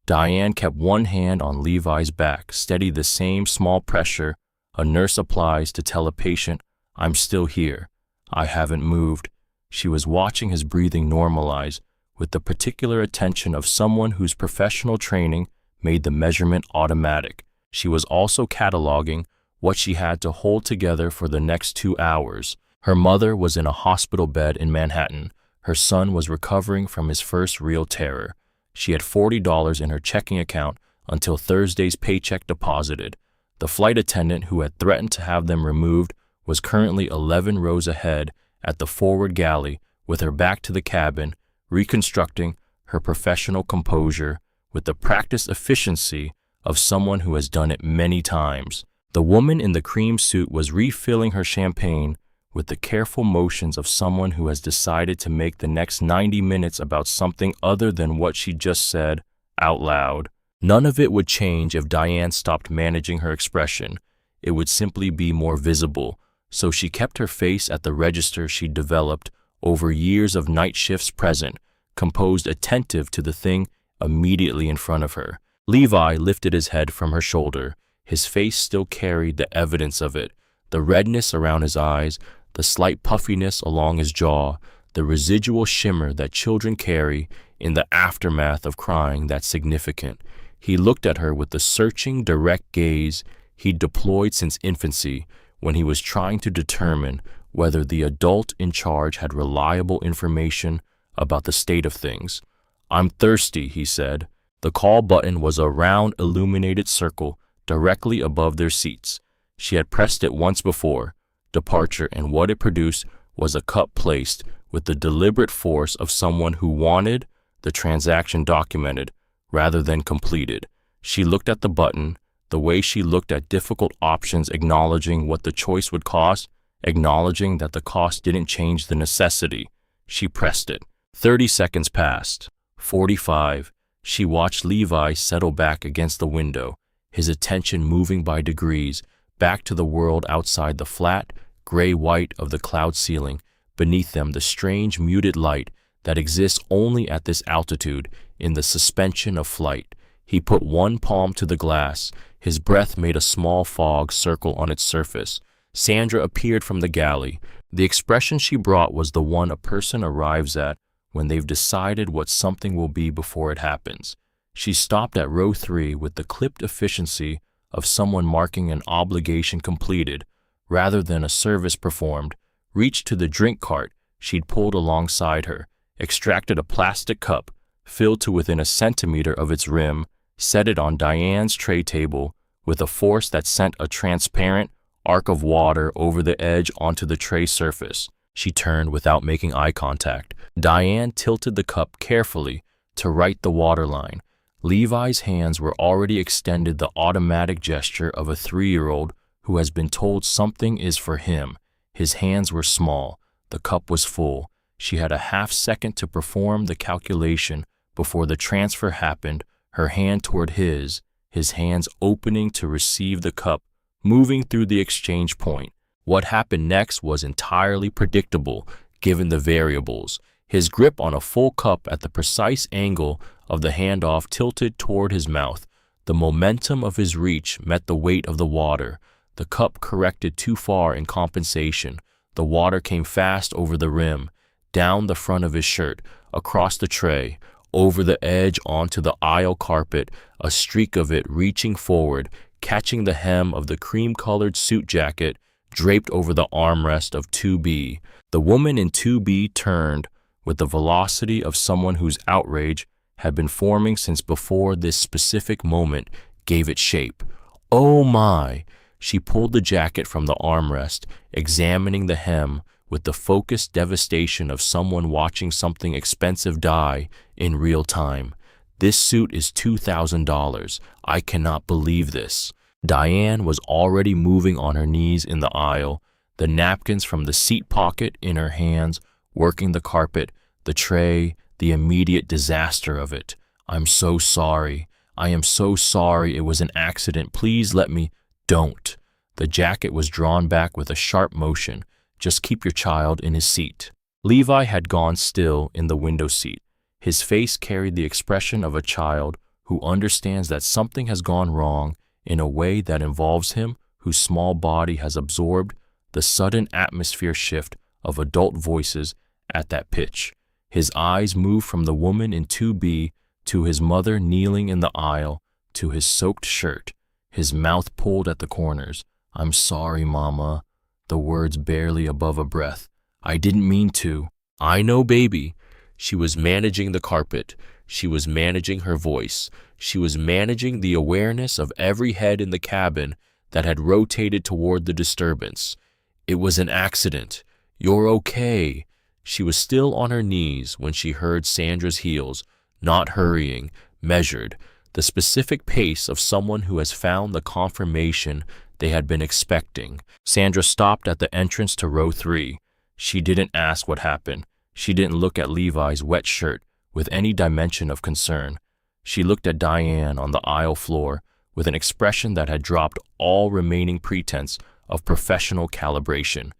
Diane kept one hand on Levi's back, steady the same small pressure a nurse applies to tell a patient, "I'm still here. I haven't moved." She was watching his breathing normalize with the particular attention of someone whose professional training made the measurement automatic. She was also cataloging what she had to hold together for the next 2 hours. Her mother was in a hospital bed in Manhattan. Her son was recovering from his first real terror. She had $40 in her checking account until Thursday's paycheck deposited. The flight attendant who had threatened to have them removed was currently 11 rows ahead at the forward galley with her back to the cabin, reconstructing her professional composure with the practiced efficiency of someone who has done it many times. The woman in the cream suit was refilling her champagne with the careful motions of someone who has decided to make the next 90 minutes about something other than what she just said out loud. None of it would change if Diane stopped managing her expression. It would simply be more visible, so she kept her face at the register she'd developed over years of night shifts present, composed, attentive to the thing immediately in front of her. Levi lifted his head from her shoulder. His face still carried the evidence of it, the redness around his eyes, the slight puffiness along his jaw, the residual shimmer that children carry in the aftermath of crying that's significant. He looked at her with the searching, direct gaze he'd deployed since infancy when he was trying to determine whether the adult in charge had reliable information about the state of things. "I'm thirsty," he said. The call button was a round, illuminated circle directly above their seats. She had pressed it once before, departure, and what it produced was a cup placed with the deliberate force of someone who wanted the transaction documented rather than completed. She looked at the button the way she looked at difficult options, acknowledging what the choice would cost, acknowledging that the cost didn't change the necessity. She pressed it. 30 seconds passed. 45. She watched Levi settle back against the window, his attention moving by degrees back to the world outside, the flat, gray-white of the cloud ceiling, beneath them the strange muted light that exists only at this altitude in the suspension of flight. He put one palm to the glass. His breath made a small fog circle on its surface. Sandra appeared from the galley. The expression she brought was the one a person arrives at when they've decided what something will be before it happens. She stopped at row 3 with the clipped efficiency of someone marking an obligation completed rather than a service performed, reached to the drink cart she'd pulled alongside her, extracted a plastic cup filled to within a centimeter of its rim, set it on Diane's tray table with a force that sent a transparent, arc of water over the edge onto the tray surface. She turned without making eye contact. Diane tilted the cup carefully to right the waterline. Levi's hands were already extended, the automatic gesture of a 3-year-old who has been told something is for him. His hands were small. The cup was full. She had a half-second to perform the calculation before the transfer happened, her hand toward his hands opening to receive the cup, moving through the exchange point. What happened next was entirely predictable, given the variables. His grip on a full cup at the precise angle of the handoff tilted toward his mouth. The momentum of his reach met the weight of the water. The cup corrected too far in compensation. The water came fast over the rim, down the front of his shirt, across the tray, over the edge onto the aisle carpet, a streak of it reaching forward, catching the hem of the cream-colored suit jacket draped over the armrest of 2B. The woman in 2B turned with the velocity of someone whose outrage had been forming since before this specific moment gave it shape. Oh my! She pulled the jacket from the armrest, examining the hem with the focused devastation of someone watching something expensive die in real time. This suit is $2,000. I cannot believe this. Diane was already moving on her knees in the aisle, the napkins from the seat pocket in her hands, working the carpet, the tray, the immediate disaster of it. I'm so sorry. I am so sorry. It was an accident. Please let me. Don't. The jacket was drawn back with a sharp motion. Just keep your child in his seat. Levi had gone still in the window seat. His face carried the expression of a child who understands that something has gone wrong in a way that involves him, whose small body has absorbed the sudden atmosphere shift of adult voices at that pitch. His eyes moved from the woman in 2B to his mother kneeling in the aisle to his soaked shirt, his mouth pulled at the corners. I'm sorry, Mama. The words barely above a breath. I didn't mean to. I know, baby. She was managing the carpet. She was managing her voice. She was managing the awareness of every head in the cabin that had rotated toward the disturbance. It was an accident. You're okay. She was still on her knees when she heard Sandra's heels, not hurrying, measured, the specific pace of someone who has found the confirmation they had been expecting. Sandra stopped at the entrance to row 3. She didn't ask what happened. She didn't look at Levi's wet shirt with any dimension of concern. She looked at Diane on the aisle floor with an expression that had dropped all remaining pretense of professional calibration.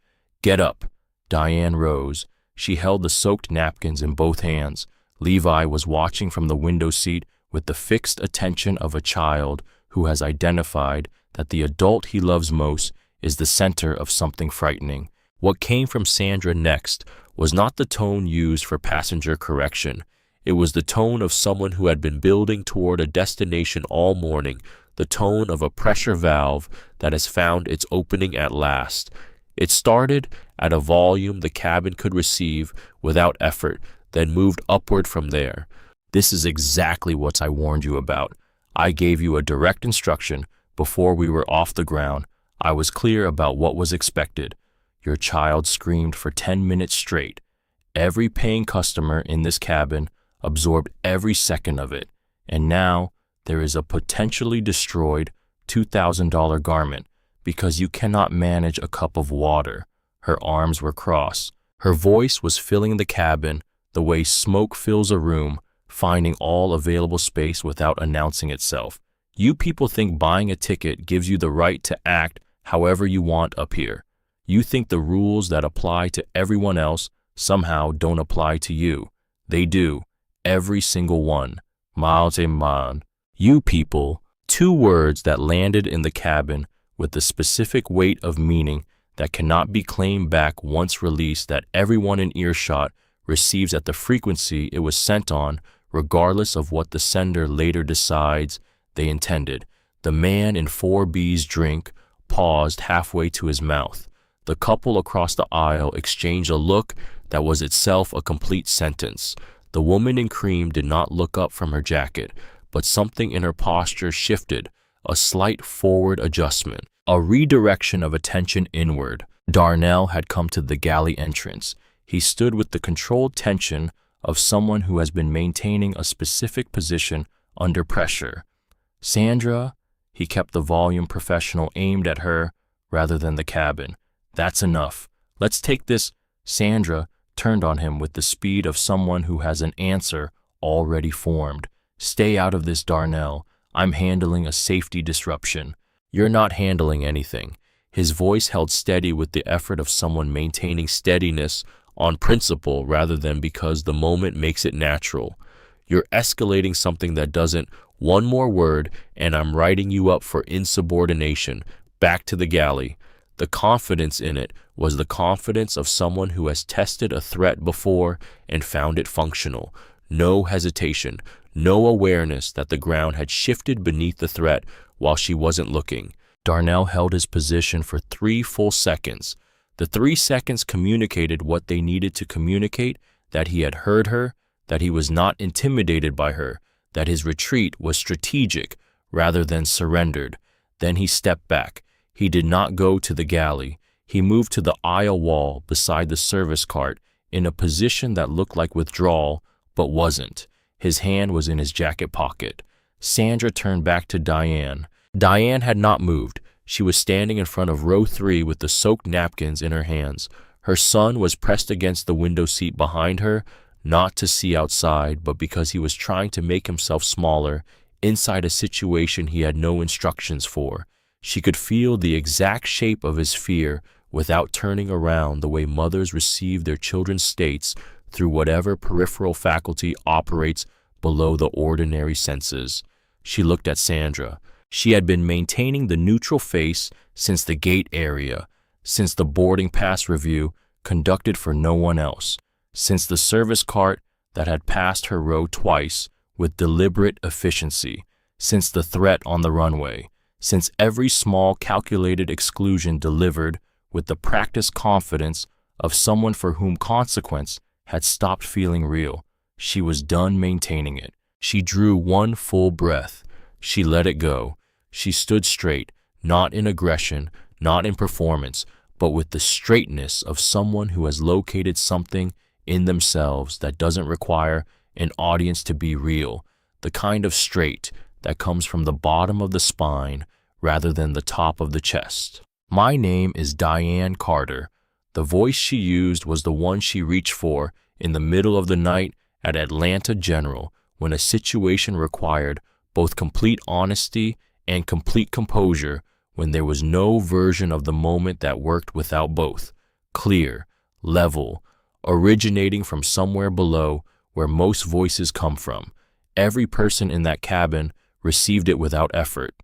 Get up. Diane rose. She held the soaked napkins in both hands. Levi was watching from the window seat with the fixed attention of a child who has identified that the adult he loves most is the center of something frightening. What came from Sandra next was not the tone used for passenger correction. It was the tone of someone who had been building toward a destination all morning, the tone of a pressure valve that has found its opening at last. It started at a volume the cabin could receive without effort, then moved upward from there. This is exactly what I warned you about. I gave you a direct instruction before we were off the ground. I was clear about what was expected. Your child screamed for 10 minutes straight. Every paying customer in this cabin absorbed every second of it. And now there is a potentially destroyed $2,000 garment because you cannot manage a cup of water. Her arms were crossed. Her voice was filling the cabin the way smoke fills a room, finding all available space without announcing itself. You people think buying a ticket gives you the right to act however you want up here. You think the rules that apply to everyone else somehow don't apply to you. They do. Every single one. Man. You people. 2 words that landed in the cabin with the specific weight of meaning that cannot be claimed back once released, that everyone in earshot receives at the frequency it was sent on, regardless of what the sender later decides they intended. The man in 4B's drink paused halfway to his mouth. The couple across the aisle exchanged a look that was itself a complete sentence. The woman in cream did not look up from her jacket, but something in her posture shifted, a slight forward adjustment. A redirection of attention inward. Darnell had come to the galley entrance. He stood with the controlled tension of someone who has been maintaining a specific position under pressure. Sandra, he kept the volume professional aimed at her rather than the cabin. That's enough. Let's take this. Sandra turned on him with the speed of someone who has an answer already formed. Stay out of this, Darnell. I'm handling a safety disruption. You're not handling anything. His voice held steady with the effort of someone maintaining steadiness on principle rather than because the moment makes it natural. You're escalating something that doesn't. One more word, and I'm writing you up for insubordination. Back to the galley. The confidence in it was the confidence of someone who has tested a threat before and found it functional. No hesitation, no awareness that the ground had shifted beneath the threat while she wasn't looking. Darnell held his position for 3 full seconds. The 3 seconds communicated what they needed to communicate, that he had heard her, that he was not intimidated by her, that his retreat was strategic rather than surrendered. Then he stepped back. He did not go to the galley. He moved to the aisle wall beside the service cart in a position that looked like withdrawal, but wasn't. His hand was in his jacket pocket. Sandra turned back to Diane. Diane had not moved. She was standing in front of row 3 with the soaked napkins in her hands. Her son was pressed against the window seat behind her, not to see outside, but because he was trying to make himself smaller inside a situation he had no instructions for. She could feel the exact shape of his fear without turning around, the way mothers receive their children's states through whatever peripheral faculty operates below the ordinary senses. She looked at Sandra. She had been maintaining the neutral face since the gate area, since the boarding pass review conducted for no one else, since the service cart that had passed her row twice with deliberate efficiency, since the threat on the runway, since every small calculated exclusion delivered with the practiced confidence of someone for whom consequence had stopped feeling real. She was done maintaining it. She drew one full breath. She let it go. She stood straight, not in aggression, not in performance, but with the straightness of someone who has located something in themselves that doesn't require an audience to be real, the kind of straight that comes from the bottom of the spine rather than the top of the chest. My name is Diane Carter. The voice she used was the one she reached for in the middle of the night at Atlanta General when a situation required both complete honesty and complete composure, when there was no version of the moment that worked without both. Clear, level, originating from somewhere below where most voices come from. Every person in that cabin received it without effort.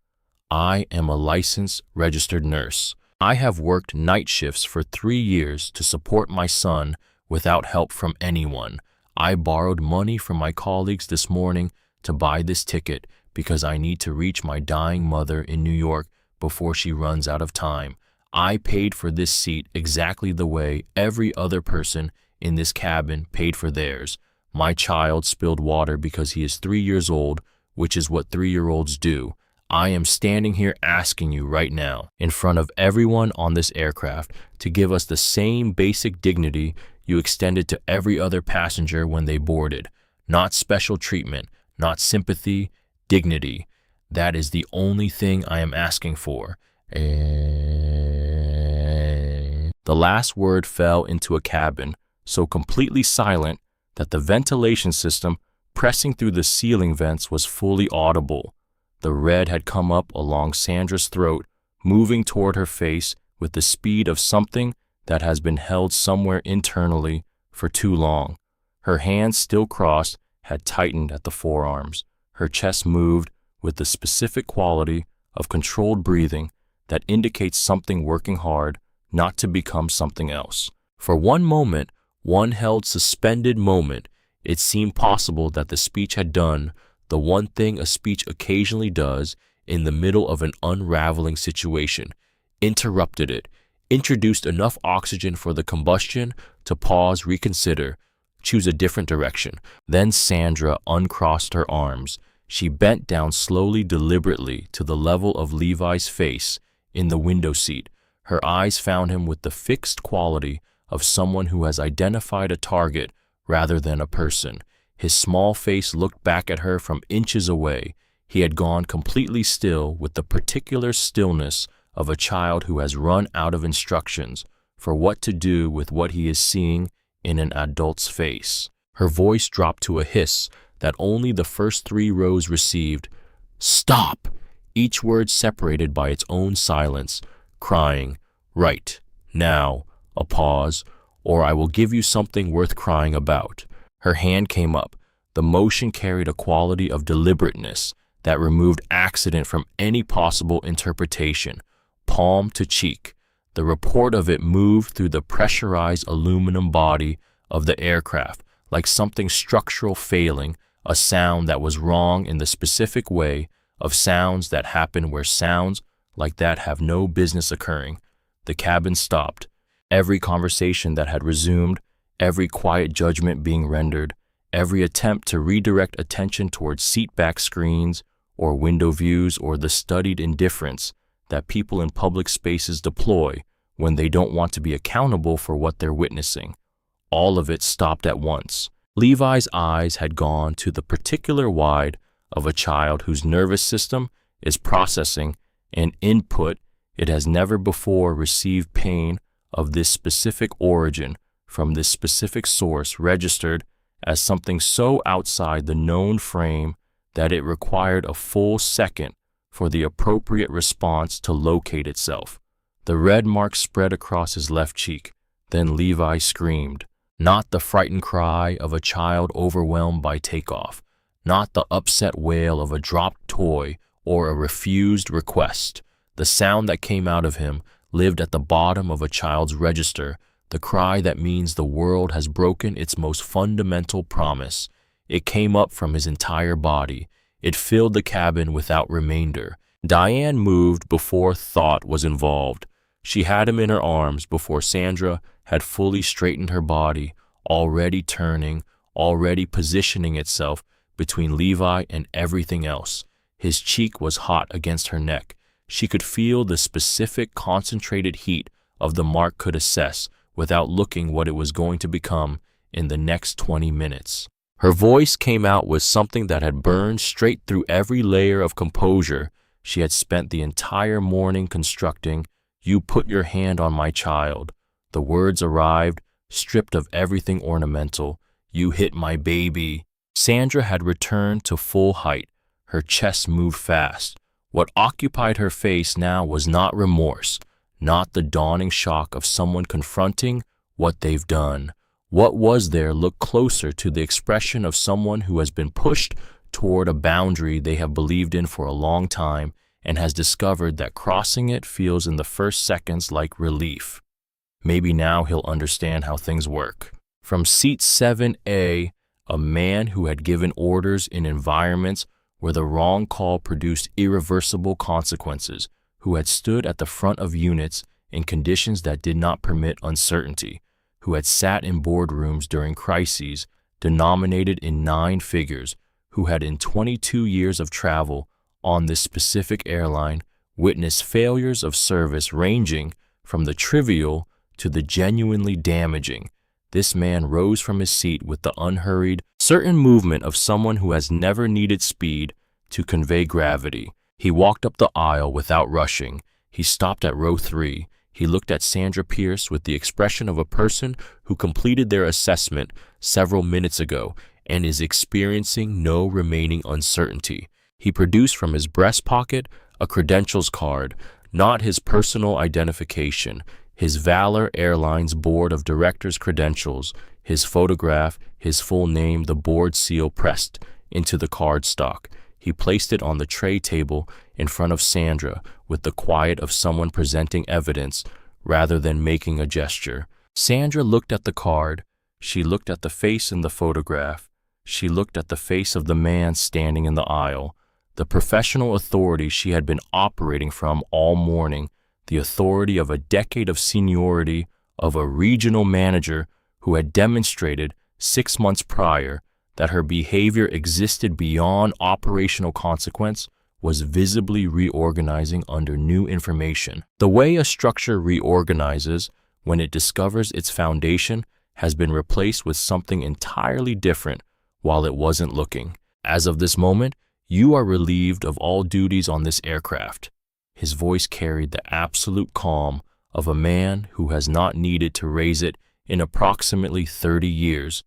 I am a licensed registered nurse. I have worked night shifts for 3 years to support my son without help from anyone. I borrowed money from my colleagues this morning to buy this ticket because I need to reach my dying mother in New York before she runs out of time. I paid for this seat exactly the way every other person in this cabin paid for theirs. My child spilled water because he is 3 years old, which is what 3-year-olds do. I am standing here asking you right now, in front of everyone on this aircraft, to give us the same basic dignity you extended to every other passenger when they boarded. Not special treatment, not sympathy, dignity. That is the only thing I am asking for. The last word fell into a cabin, so completely silent that the ventilation system pressing through the ceiling vents was fully audible. The red had come up along Sandra's throat, moving toward her face with the speed of something that has been held somewhere internally for too long. Her hands, still crossed, had tightened at the forearms. Her chest moved with the specific quality of controlled breathing that indicates something working hard not to become something else. For one moment, one held suspended moment, it seemed possible that the speech had done the one thing a speech occasionally does in the middle of an unraveling situation, interrupted it, introduced enough oxygen for the combustion to pause, reconsider, choose a different direction. Then Sandra uncrossed her arms. She bent down slowly, deliberately, to the level of Levi's face, in the window seat. Her eyes found him with the fixed quality of someone who has identified a target rather than a person. His small face looked back at her from inches away. He had gone completely still with the particular stillness of a child who has run out of instructions for what to do with what he is seeing in an adult's face. Her voice dropped to a hiss that only the first 3 rows received. "Stop!" Each word separated by its own silence, crying, "Right, now," a pause, "or I will give you something worth crying about." Her hand came up. The motion carried a quality of deliberateness that removed accident from any possible interpretation. Palm to cheek, the report of it moved through the pressurized aluminum body of the aircraft like something structural failing, a sound that was wrong in the specific way of sounds that happen where sounds like that have no business occurring. The cabin stopped. Every conversation that had resumed, every quiet judgment being rendered, every attempt to redirect attention towards seatback screens or window views or the studied indifference that people in public spaces deploy when they don't want to be accountable for what they're witnessing. All of it stopped at once. Levi's eyes had gone to the particular wide of a child whose nervous system is processing an input it has never before received. Pain of this specific origin from this specific source registered as something so outside the known frame that it required a full second for the appropriate response to locate itself. The red mark spread across his left cheek. Then Levi screamed. Not the frightened cry of a child overwhelmed by takeoff, not the upset wail of a dropped toy or a refused request. The sound that came out of him lived at the bottom of a child's register, the cry that means the world has broken its most fundamental promise. It came up from his entire body. It filled the cabin without remainder. Diane moved before thought was involved. She had him in her arms before Sandra had fully straightened her body, already turning, already positioning itself between Levi and everything else. His cheek was hot against her neck. She could feel the specific concentrated heat of the mark could assess without looking what it was going to become in the next 20 minutes. Her voice came out with something that had burned straight through every layer of composure she had spent the entire morning constructing. "You put your hand on my child." The words arrived, stripped of everything ornamental. "You hit my baby." Sandra had returned to full height. Her chest moved fast. What occupied her face now was not remorse, not the dawning shock of someone confronting what they've done. What was there looked closer to the expression of someone who has been pushed toward a boundary they have believed in for a long time and has discovered that crossing it feels in the first seconds like relief. Maybe now he'll understand how things work. From seat 7A, a man who had given orders in environments where the wrong call produced irreversible consequences, who had stood at the front of units in conditions that did not permit uncertainty, who had sat in boardrooms during crises denominated in 9 figures, who had in 22 years of travel on this specific airline witnessed failures of service ranging from the trivial to the genuinely damaging. This man rose from his seat with the unhurried, certain movement of someone who has never needed speed to convey gravity. He walked up the aisle without rushing. He stopped at row 3. He looked at Sandra Pierce with the expression of a person who completed their assessment several minutes ago and is experiencing no remaining uncertainty. He produced from his breast pocket a credentials card, not his personal identification, his Valor Airlines Board of Directors credentials, his photograph, his full name, the board seal pressed into the cardstock. He placed it on the tray table in front of Sandra with the quiet of someone presenting evidence rather than making a gesture. Sandra looked at the card. She looked at the face in the photograph. She looked at the face of the man standing in the aisle. The professional authority she had been operating from all morning, the authority of a decade of seniority, of a regional manager who had demonstrated 6 months prior that her behavior existed beyond operational consequence, was visibly reorganizing under new information. The way a structure reorganizes when it discovers its foundation has been replaced with something entirely different while it wasn't looking. As of this moment, you are relieved of all duties on this aircraft. His voice carried the absolute calm of a man who has not needed to raise it in approximately 30 years.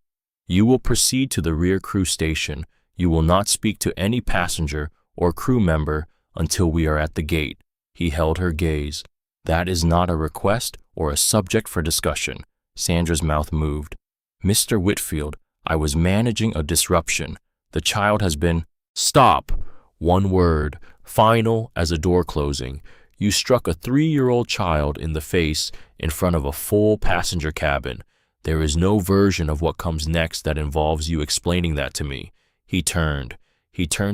You will proceed to the rear crew station. You will not speak to any passenger or crew member until we are at the gate. He held her gaze. That is not a request or a subject for discussion. Sandra's mouth moved. Mr. Whitfield, I was managing a disruption. The child has been... Stop! One word, final as a door closing. You struck a 3-year-old child in the face in front of a full passenger cabin. There is no version of what comes next that involves you explaining that to me. He turned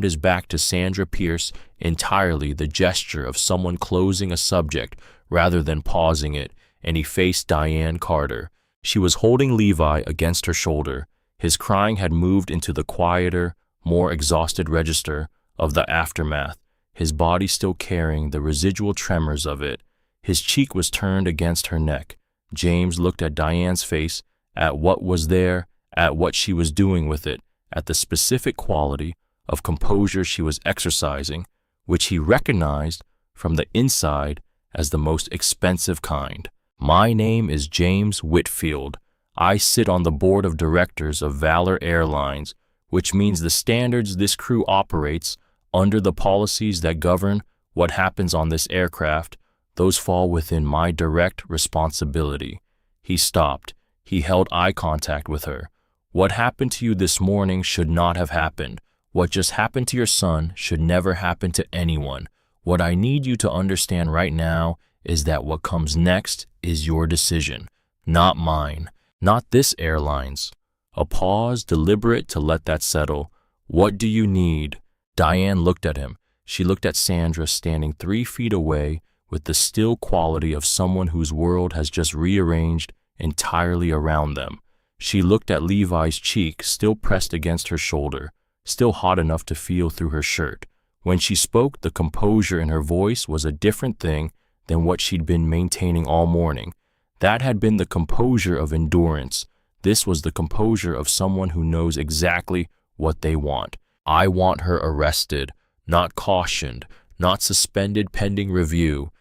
his back to Sandra Pierce, entirely the gesture of someone closing a subject rather than pausing it, and he faced Diane Carter. She was holding Levi against her shoulder. His crying had moved into the quieter, more exhausted register of the aftermath, his body still carrying the residual tremors of it. His cheek was turned against her neck. James looked at Diane's face, at what was there, at what she was doing with it, at the specific quality of composure she was exercising, which he recognized from the inside as the most expensive kind. My name is James Whitfield. I sit on the board of directors of Valor Airlines, which means the standards this crew operates under, the policies that govern what happens on this aircraft, those fall within my direct responsibility. He stopped. He held eye contact with her. What happened to you this morning should not have happened. What just happened to your son should never happen to anyone. What I need you to understand right now is that what comes next is your decision, not mine, not this airline's. A pause, deliberate to let that settle. What do you need? Diane looked at him. She looked at Sandra standing 3 feet away with the still quality of someone whose world has just rearranged entirely around them. She looked at Levi's cheek still pressed against her shoulder, still hot enough to feel through her shirt. When she spoke, the composure in her voice was a different thing than what she'd been maintaining all morning. That had been the composure of endurance. This was the composure of someone who knows exactly what they want. I want her arrested, not cautioned, not suspended pending review.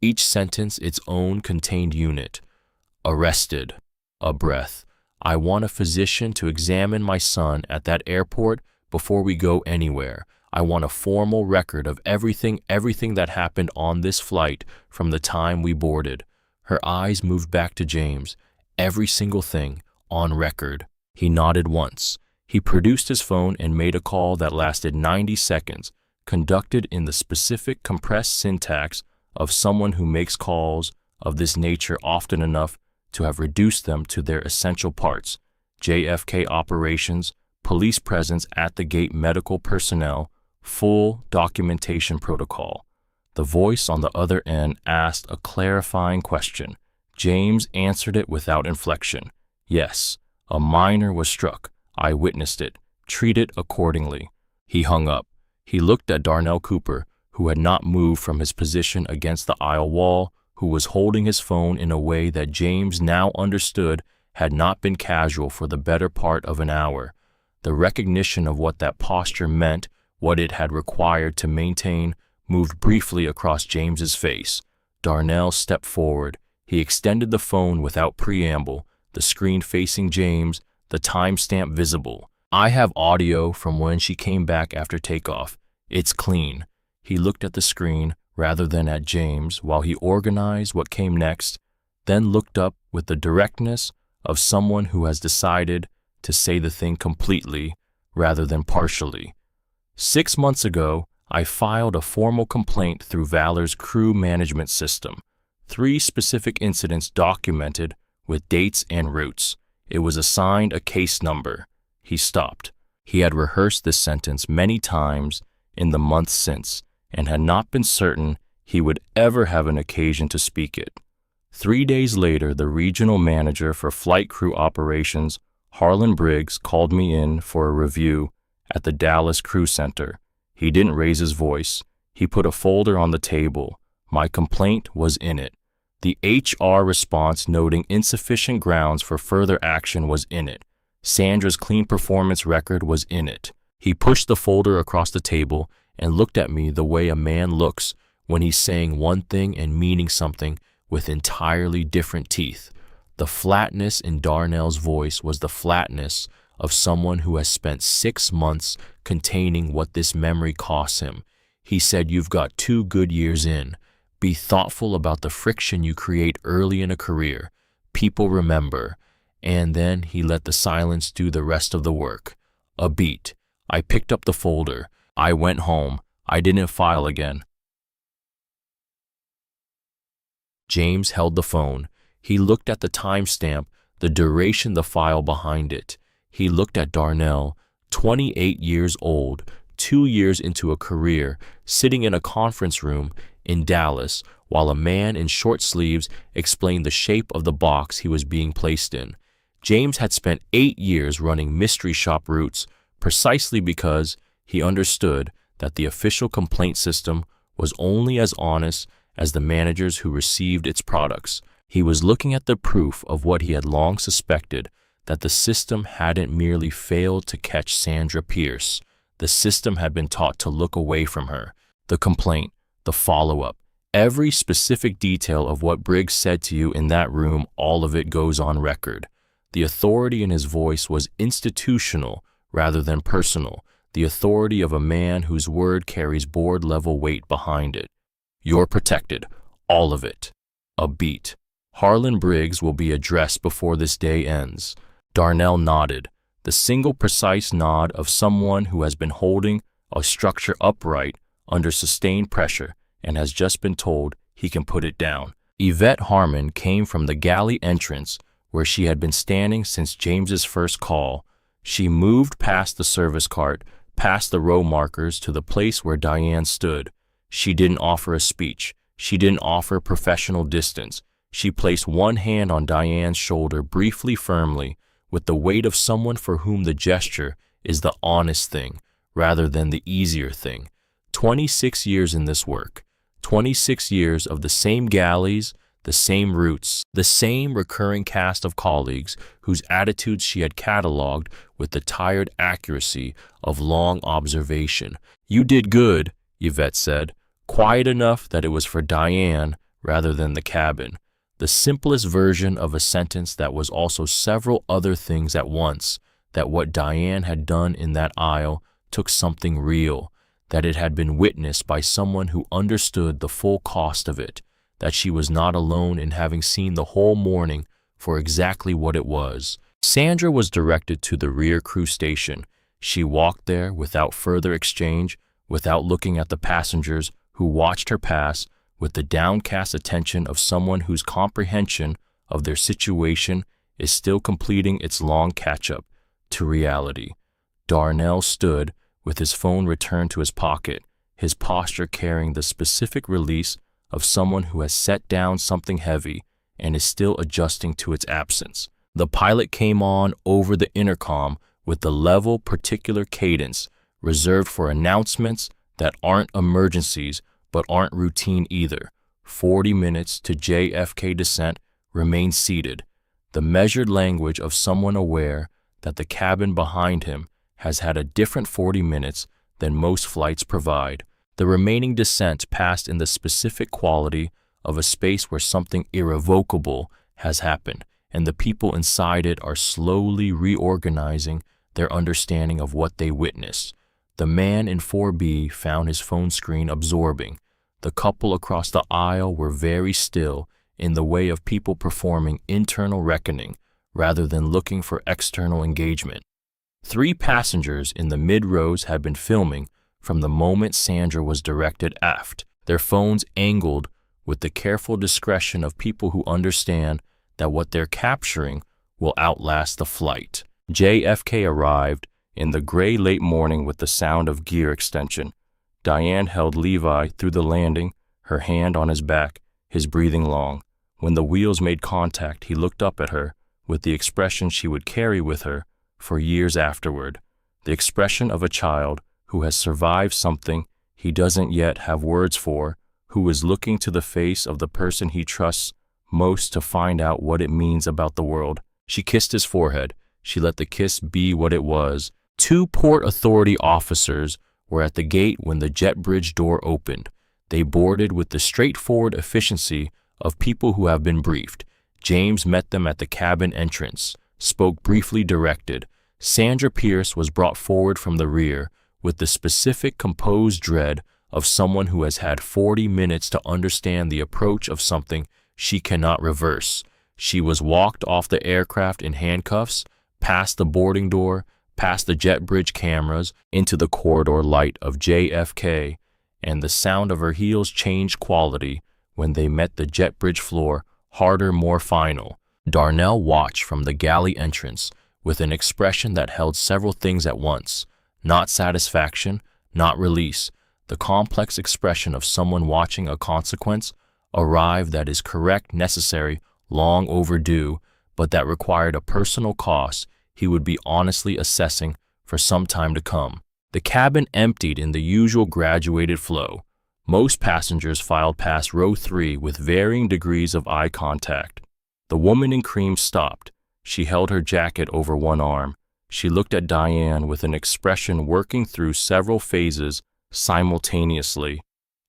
Each sentence its own contained unit. Arrested. A breath. I want a physician to examine my son at that airport before we go anywhere. I want a formal record of everything that happened on this flight from the time we boarded. Her eyes moved back to James. Every single thing. On record. He nodded once. He produced his phone and made a call that lasted 90 seconds, conducted in the specific compressed syntax of someone who makes calls of this nature often enough to have reduced them to their essential parts: JFK operations, police presence at the gate, medical personnel, full documentation protocol. The voice on the other end asked a clarifying question. James answered it without inflection. Yes, a minor was struck. I witnessed it. Treat it accordingly. He hung up. He looked at Darnell Cooper, who had not moved from his position against the aisle wall, who was holding his phone in a way that James now understood had not been casual for the better part of an hour. The recognition of what that posture meant, what it had required to maintain, moved briefly across James's face. Darnell stepped forward. He extended the phone without preamble, the screen facing James, the timestamp visible. I have audio from when she came back after takeoff. It's clean. He looked at the screen rather than at James while he organized what came next, then looked up with the directness of someone who has decided to say the thing completely rather than partially. 6 months ago, I filed a formal complaint through Valor's crew management system. 3 specific incidents documented with dates and routes. It was assigned a case number. He stopped. He had rehearsed this sentence many times in the months since and had not been certain he would ever have an occasion to speak it. 3 days later, the regional manager for flight crew operations, Harlan Briggs, called me in for a review at the Dallas Crew Center. He didn't raise his voice. He put a folder on the table. My complaint was in it. The HR response noting insufficient grounds for further action was in it. Sandra's clean performance record was in it. He pushed the folder across the table and looked at me the way a man looks when he's saying one thing and meaning something with entirely different teeth. The flatness in Darnell's voice was the flatness of someone who has spent 6 months containing what this memory costs him. He said, "You've got 2 good years in. Be thoughtful about the friction you create early in a career. People remember." And then he let the silence do the rest of the work. A beat. I picked up the folder. I went home. I didn't file again. James held the phone. He looked at the timestamp, the duration, the file behind it. He looked at Darnell, 28 years old, 2 years into a career, sitting in a conference room in Dallas while a man in short sleeves explained the shape of the box he was being placed in. James had spent 8 years running mystery shop routes precisely because he understood that the official complaint system was only as honest as the managers who received its products. He was looking at the proof of what he had long suspected, that the system hadn't merely failed to catch Sandra Pierce. The system had been taught to look away from her. The complaint, the follow-up, every specific detail of what Briggs said to you in that room, all of it goes on record. The authority in his voice was institutional rather than personal, the authority of a man whose word carries board-level weight behind it. You're protected, all of it. A beat. Harlan Briggs will be addressed before this day ends. Darnell nodded, the single precise nod of someone who has been holding a structure upright under sustained pressure and has just been told he can put it down. Yvette Harmon came from the galley entrance where she had been standing since James's first call. She moved past the service cart, past the row markers to the place where Diane stood. She didn't offer a speech. She didn't offer professional distance. She placed one hand on Diane's shoulder briefly, firmly, with the weight of someone for whom the gesture is the honest thing rather than the easier thing. 26 years in this work. 26 years of the same galleys, the same routes, the same recurring cast of colleagues whose attitudes she had cataloged with the tired accuracy of long observation. You did good, Yvette said, quiet enough that it was for Diane rather than the cabin. The simplest version of a sentence that was also several other things at once, that what Diane had done in that aisle took something real, that it had been witnessed by someone who understood the full cost of it, that she was not alone in having seen the whole morning for exactly what it was. Sandra was directed to the rear crew station. She walked there without further exchange, without looking at the passengers who watched her pass, with the downcast attention of someone whose comprehension of their situation is still completing its long catch-up to reality. Darnell stood, with his phone returned to his pocket, his posture carrying the specific release of someone who has set down something heavy and is still adjusting to its absence. The pilot came on over the intercom with the level, particular cadence reserved for announcements that aren't emergencies but aren't routine either. 40 minutes to JFK descent. Remain seated. The measured language of someone aware that the cabin behind him has had a different 40 minutes than most flights provide. The remaining descent passed in the specific quality of a space where something irrevocable has happened, and the people inside it are slowly reorganizing their understanding of what they witnessed. The man in 4B found his phone screen absorbing. The couple across the aisle were very still, in the way of people performing internal reckoning rather than looking for external engagement. 3 passengers in the mid-rows had been filming from the moment Sandra was directed aft, their phones angled with the careful discretion of people who understand that what they're capturing will outlast the flight. JFK arrived in the gray late morning with the sound of gear extension. Diane held Levi through the landing, her hand on his back, his breathing long. When the wheels made contact, he looked up at her with the expression she would carry with her for years afterward, the expression of a child who has survived something he doesn't yet have words for, who is looking to the face of the person he trusts most to find out what it means about the world. She kissed his forehead. She let the kiss be what it was. 2 Port Authority officers were at the gate when the jet bridge door opened. They boarded with the straightforward efficiency of people who have been briefed. James met them at the cabin entrance, spoke briefly, directed. Sandra Pierce was brought forward from the rear with the specific composed dread of someone who has had 40 minutes to understand the approach of something she cannot reverse. She was walked off the aircraft in handcuffs, past the boarding door, past the jet bridge cameras, into the corridor light of JFK, and the sound of her heels changed quality when they met the jet bridge floor, harder, more final. Darnell watched from the galley entrance with an expression that held several things at once: not satisfaction, not release, the complex expression of someone watching a consequence arrive that is correct, necessary, long overdue, but that required a personal cost he would be honestly assessing for some time to come. The cabin emptied in the usual graduated flow. Most passengers filed past row 3 with varying degrees of eye contact. The woman in cream stopped. She held her jacket over one arm. She looked at Diane with an expression working through several phases simultaneously.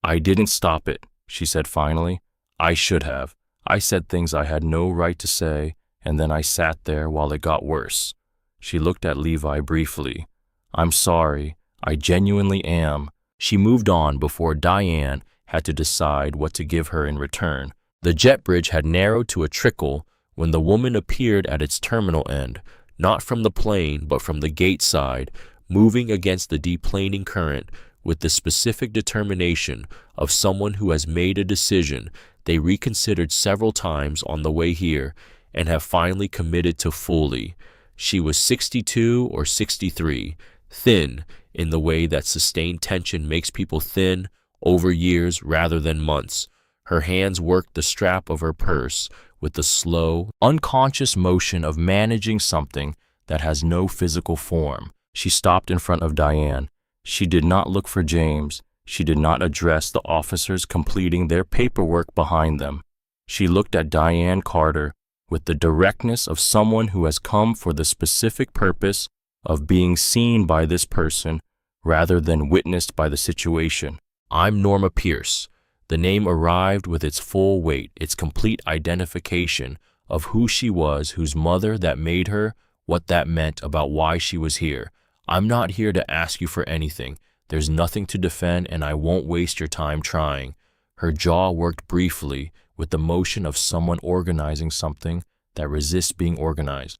"I didn't stop it," she said finally. "I should have. I said things I had no right to say, and then I sat there while it got worse." She looked at Levi briefly. "I'm sorry. I genuinely am." She moved on before Diane had to decide what to give her in return. The jet bridge had narrowed to a trickle when the woman appeared at its terminal end, not from the plane but from the gate side, moving against the deplaning current with the specific determination of someone who has made a decision they reconsidered several times on the way here and have finally committed to fully. She was 62 or 63, thin in the way that sustained tension makes people thin over years rather than months. Her hands worked the strap of her purse with the slow, unconscious motion of managing something that has no physical form. She stopped in front of Diane. She did not look for James. She did not address the officers completing their paperwork behind them. She looked at Diane Carter with the directness of someone who has come for the specific purpose of being seen by this person rather than witnessed by the situation. "I'm Norma Pierce." The name arrived with its full weight, its complete identification of who she was, whose mother that made her, what that meant about why she was here. "I'm not here to ask you for anything. There's nothing to defend, and I won't waste your time trying." Her jaw worked briefly with the motion of someone organizing something that resists being organized.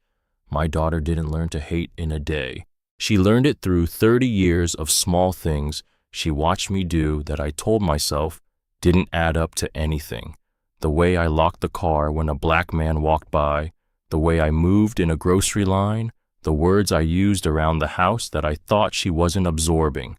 "My daughter didn't learn to hate in a day. She learned it through 30 years of small things she watched me do that I told myself didn't add up to anything. The way I locked the car when a black man walked by, the way I moved in a grocery line, the words I used around the house that I thought she wasn't absorbing.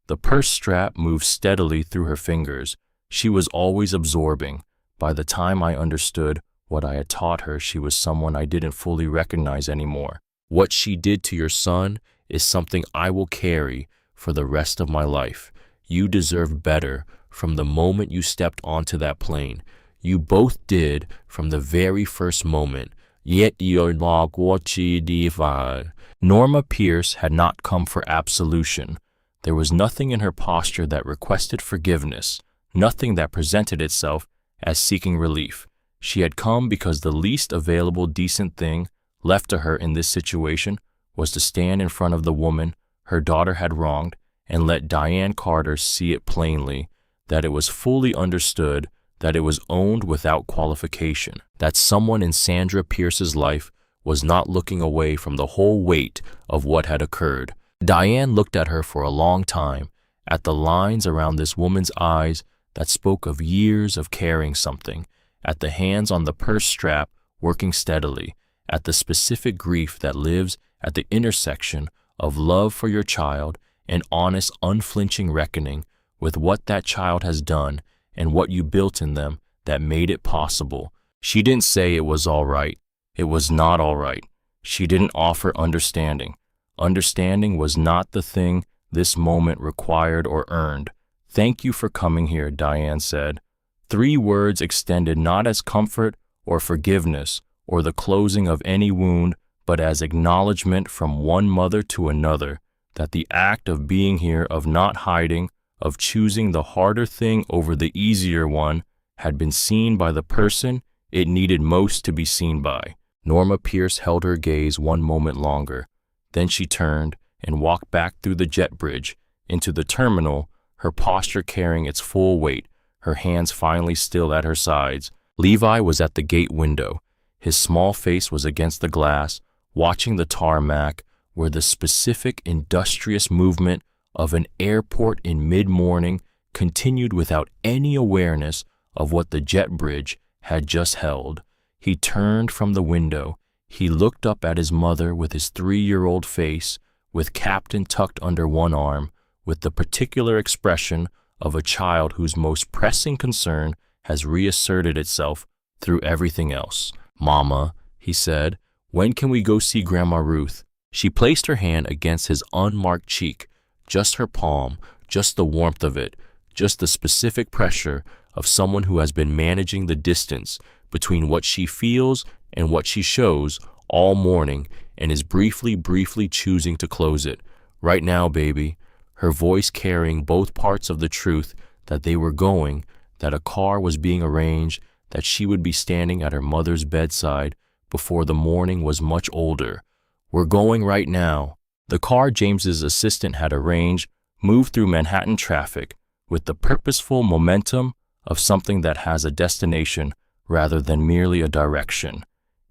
The purse strap moved steadily through her fingers. She was always absorbing. By the time I understood what I had taught her, she was someone I didn't fully recognize anymore. What she did to your son is something I will carry for the rest of my life. You deserve better from the moment you stepped onto that plane. You both did from the very first moment. Yet you're not what she defied." Norma Pierce had not come for absolution. There was nothing in her posture that requested forgiveness, nothing that presented itself as seeking relief. She had come because the least available decent thing left to her in this situation was to stand in front of the woman her daughter had wronged and let Diane Carter see it plainly, that it was fully understood, that it was owned without qualification, that someone in Sandra Pierce's life was not looking away from the whole weight of what had occurred. Diane looked at her for a long time, at the lines around this woman's eyes that spoke of years of carrying something, at the hands on the purse strap working steadily, at the specific grief that lives at the intersection of love for your child and honest, unflinching reckoning with what that child has done and what you built in them that made it possible. She didn't say it was all right. It was not all right. She didn't offer understanding. Understanding was not the thing this moment required or earned. "Thank you for coming here," Diane said. 3 words extended not as comfort or forgiveness or the closing of any wound, but as acknowledgement from one mother to another that the act of being here, of not hiding, of choosing the harder thing over the easier one, had been seen by the person it needed most to be seen by. Norma Pierce held her gaze one moment longer. Then she turned and walked back through the jet bridge into the terminal, her posture carrying its full weight, her hands finally still at her sides. Levi was at the gate window. His small face was against the glass, watching the tarmac, where the specific industrious movement of an airport in mid-morning continued without any awareness of what the jet bridge had just held. He turned from the window. He looked up at his mother with his 3-year-old face, with Captain tucked under one arm, with the particular expression of a child whose most pressing concern has reasserted itself through everything else. "Mama," he said, "when can we go see Grandma Ruth?" She placed her hand against his unmarked cheek, just her palm, just the warmth of it, just the specific pressure of someone who has been managing the distance between what she feels and what she shows all morning and is briefly choosing to close it. "Right now, baby," her voice carrying both parts of the truth that they were going, that a car was being arranged, that she would be standing at her mother's bedside before the morning was much older. "We're going right now." The car James's assistant had arranged moved through Manhattan traffic with the purposeful momentum of something that has a destination rather than merely a direction.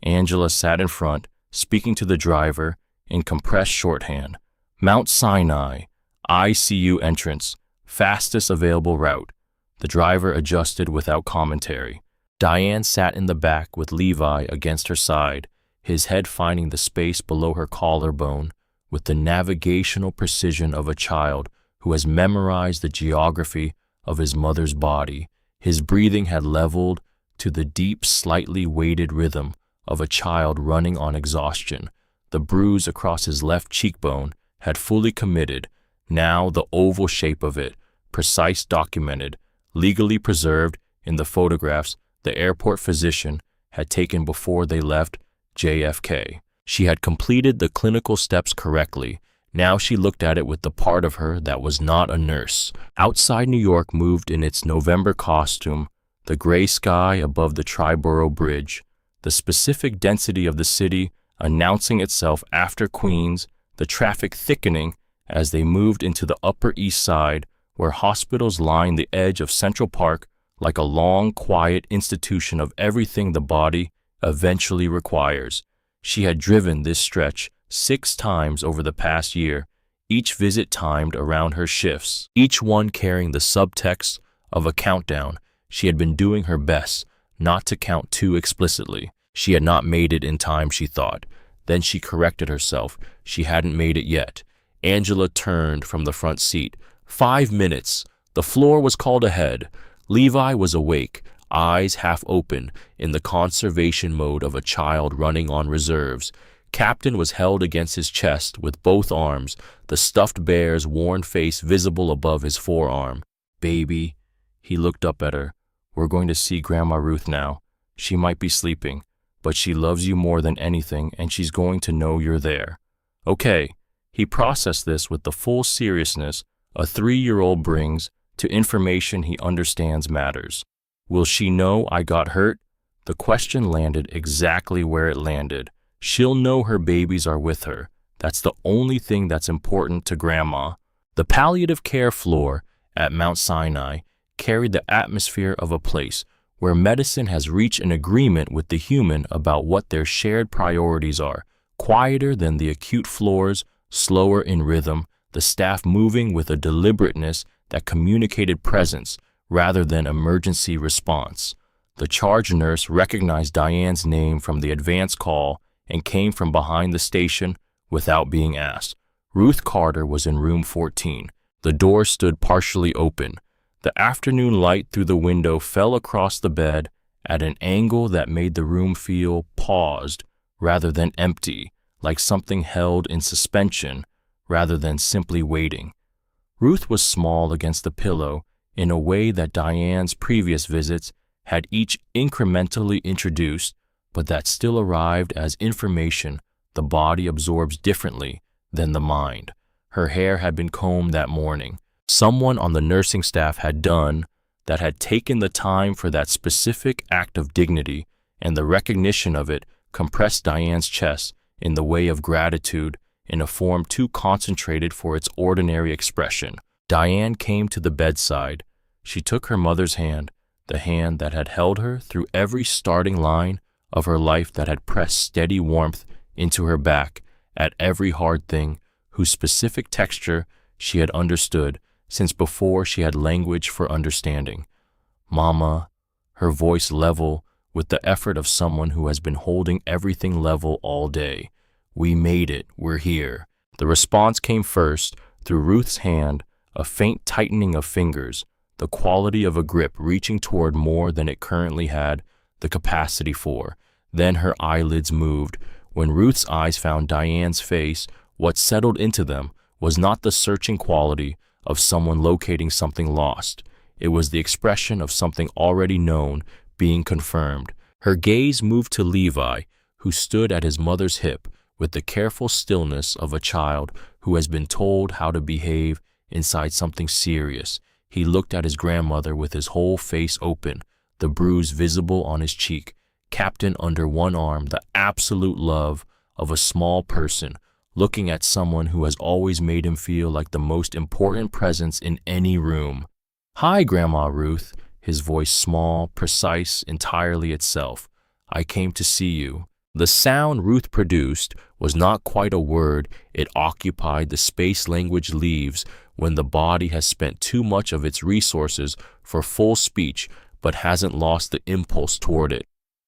Angela sat in front, speaking to the driver in compressed shorthand. "Mount Sinai, ICU entrance, fastest available route." The driver adjusted without commentary. Diane sat in the back with Levi against her side, his head finding the space below her collarbone with the navigational precision of a child who has memorized the geography of his mother's body. His breathing had leveled to the deep, slightly weighted rhythm of a child running on exhaustion. The bruise across his left cheekbone had fully committed. Now the oval shape of it, precise, documented, legally preserved in the photographs the airport physician had taken before they left JFK. She had completed the clinical steps correctly. Now she looked at it with the part of her that was not a nurse. Outside New York moved in its November costume, the gray sky above the Triborough Bridge, the specific density of the city announcing itself after Queens, the traffic thickening as they moved into the Upper East Side, where hospitals lined the edge of Central Park like a long, quiet institution of everything the body eventually requires. She had driven this stretch 6 times over the past year, each visit timed around her shifts, each one carrying the subtext of a countdown. She had been doing her best not to count too explicitly. She had not made it in time, she thought. Then she corrected herself. She hadn't made it yet. Angela turned from the front seat. 5 minutes. The floor was called ahead. Levi was awake, eyes half open, in the conservation mode of a child running on reserves. Captain was held against his chest with both arms, the stuffed bear's worn face visible above his forearm. "Baby," he looked up at her, "we're going to see Grandma Ruth now. She might be sleeping, but she loves you more than anything, and she's going to know you're there." Okay, he processed this with the full seriousness a 3-year-old brings to information he understands matters. Will she know I got hurt? The question landed exactly where it landed. She'll know her babies are with her. That's the only thing that's important to Grandma. The palliative care floor at Mount Sinai carried the atmosphere of a place where medicine has reached an agreement with the human about what their shared priorities are, quieter than the acute floors, slower in rhythm, the staff moving with a deliberateness that communicated presence rather than emergency response. The charge nurse recognized Diane's name from the advance call and came from behind the station without being asked. Ruth Carter was in room 14. The door stood partially open. The afternoon light through the window fell across the bed at an angle that made the room feel paused rather than empty, like something held in suspension rather than simply waiting. Ruth was small against the pillow in a way that Diane's previous visits had each incrementally introduced, but that still arrived as information the body absorbs differently than the mind. Her hair had been combed that morning. Someone on the nursing staff had done that, had taken the time for that specific act of dignity, and the recognition of it compressed Diane's chest in the way of gratitude in a form too concentrated for its ordinary expression. Diane came to the bedside. She took her mother's hand, the hand that had held her through every starting line of her life, that had pressed steady warmth into her back at every hard thing, whose specific texture she had understood since before she had language for understanding. "Mama," her voice level with the effort of someone who has been holding everything level all day. "We made it. We're here." The response came first through Ruth's hand, a faint tightening of fingers, the quality of a grip reaching toward more than it currently had the capacity for. Then her eyelids moved. When Ruth's eyes found Diane's face, what settled into them was not the searching quality of someone locating something lost. It was the expression of something already known being confirmed. Her gaze moved to Levi, who stood at his mother's hip with the careful stillness of a child who has been told how to behave inside something serious. He looked at his grandmother with his whole face open, the bruise visible on his cheek. Captain under one arm, the absolute love of a small person, looking at someone who has always made him feel like the most important presence in any room. "Hi, Grandma Ruth," his voice small, precise, entirely itself. "I came to see you." The sound Ruth produced was not quite a word. It occupied the space language leaves when the body has spent too much of its resources for full speech but hasn't lost the impulse toward it.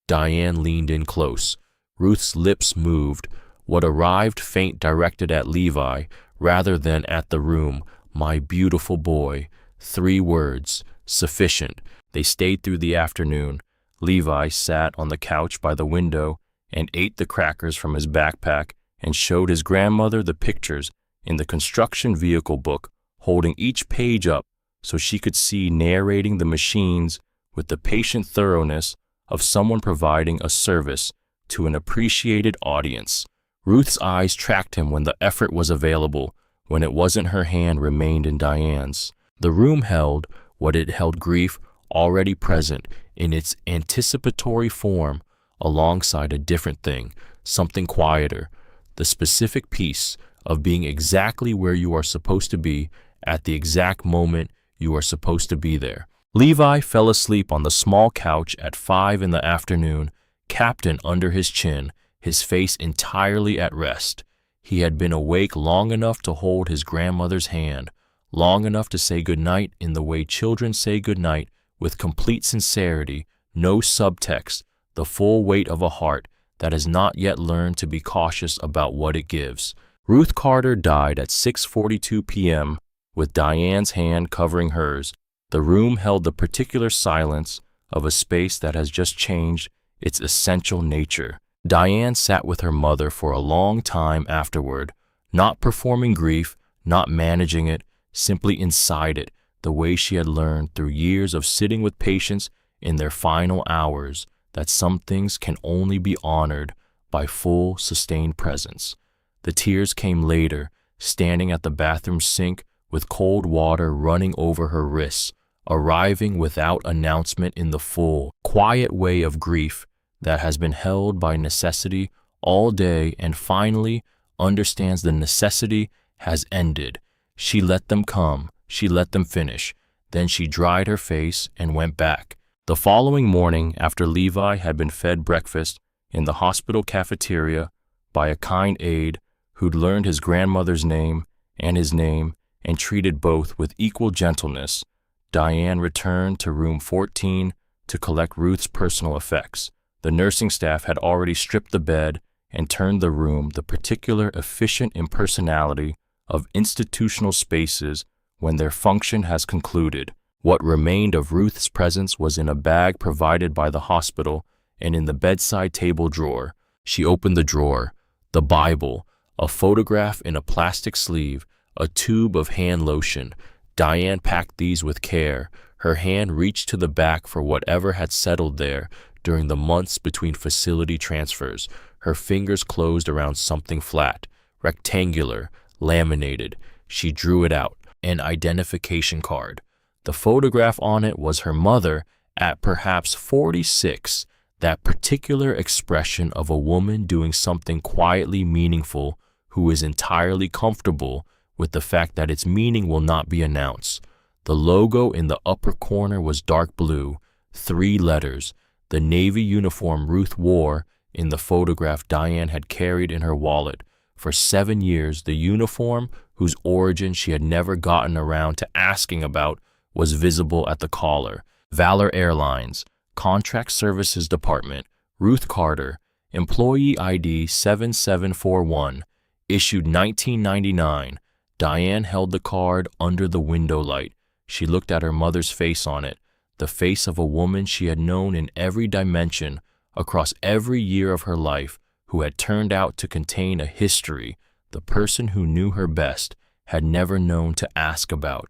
Diane leaned in close. Ruth's lips moved, what arrived faint directed at Levi rather than at the room. "My beautiful boy." 3 words, sufficient. They stayed through the afternoon. Levi sat on the couch by the window and ate the crackers from his backpack and showed his grandmother the pictures in the construction vehicle book, holding each page up so she could see, narrating the machines with the patient thoroughness of someone providing a service to an appreciated audience. Ruth's eyes tracked him when the effort was available. When it wasn't, her hand remained in Diane's. The room held what it held: grief already present in its anticipatory form, alongside a different thing, something quieter, the specific peace of being exactly where you are supposed to be at the exact moment you are supposed to be there. Levi fell asleep on the small couch at 5 in the afternoon, Captain under his chin, his face entirely at rest. He had been awake long enough to hold his grandmother's hand, long enough to say goodnight in the way children say goodnight, with complete sincerity, no subtext, the full weight of a heart that has not yet learned to be cautious about what it gives. Ruth Carter died at 6:42 p.m., with Diane's hand covering hers. The room held the particular silence of a space that has just changed its essential nature. Diane sat with her mother for a long time afterward, not performing grief, not managing it, simply inside it, the way she had learned through years of sitting with patients in their final hours, that some things can only be honored by full, sustained presence. The tears came later, standing at the bathroom sink with cold water running over her wrists, arriving without announcement in the full, quiet way of grief that has been held by necessity all day and finally understands the necessity has ended. She let them come, she let them finish, then she dried her face and went back. The following morning, after Levi had been fed breakfast in the hospital cafeteria by a kind aide who'd learned his grandmother's name and his name and treated both with equal gentleness, Diane returned to room 14 to collect Ruth's personal effects. The nursing staff had already stripped the bed and turned the room the particular efficient impersonality of institutional spaces when their function has concluded. What remained of Ruth's presence was in a bag provided by the hospital and in the bedside table drawer. She opened the drawer. The Bible, a photograph in a plastic sleeve, a tube of hand lotion. Diane packed these with care. Her hand reached to the back for whatever had settled there during the months between facility transfers. Her fingers closed around something flat, rectangular, laminated. She drew it out, an identification card. The photograph on it was her mother at perhaps 46, that particular expression of a woman doing something quietly meaningful who is entirely comfortable with the fact that its meaning will not be announced. The logo in the upper corner was dark blue, 3 letters, the Navy uniform Ruth wore in the photograph Diane had carried in her wallet. For 7 years, the uniform, whose origin she had never gotten around to asking about, was visible at the collar. Valor Airlines, Contract Services Department, Ruth Carter, Employee ID 7741, issued 1999. Diane held the card under the window light. She looked at her mother's face on it, the face of a woman she had known in every dimension, across every year of her life, who had turned out to contain a history the person who knew her best had never known to ask about.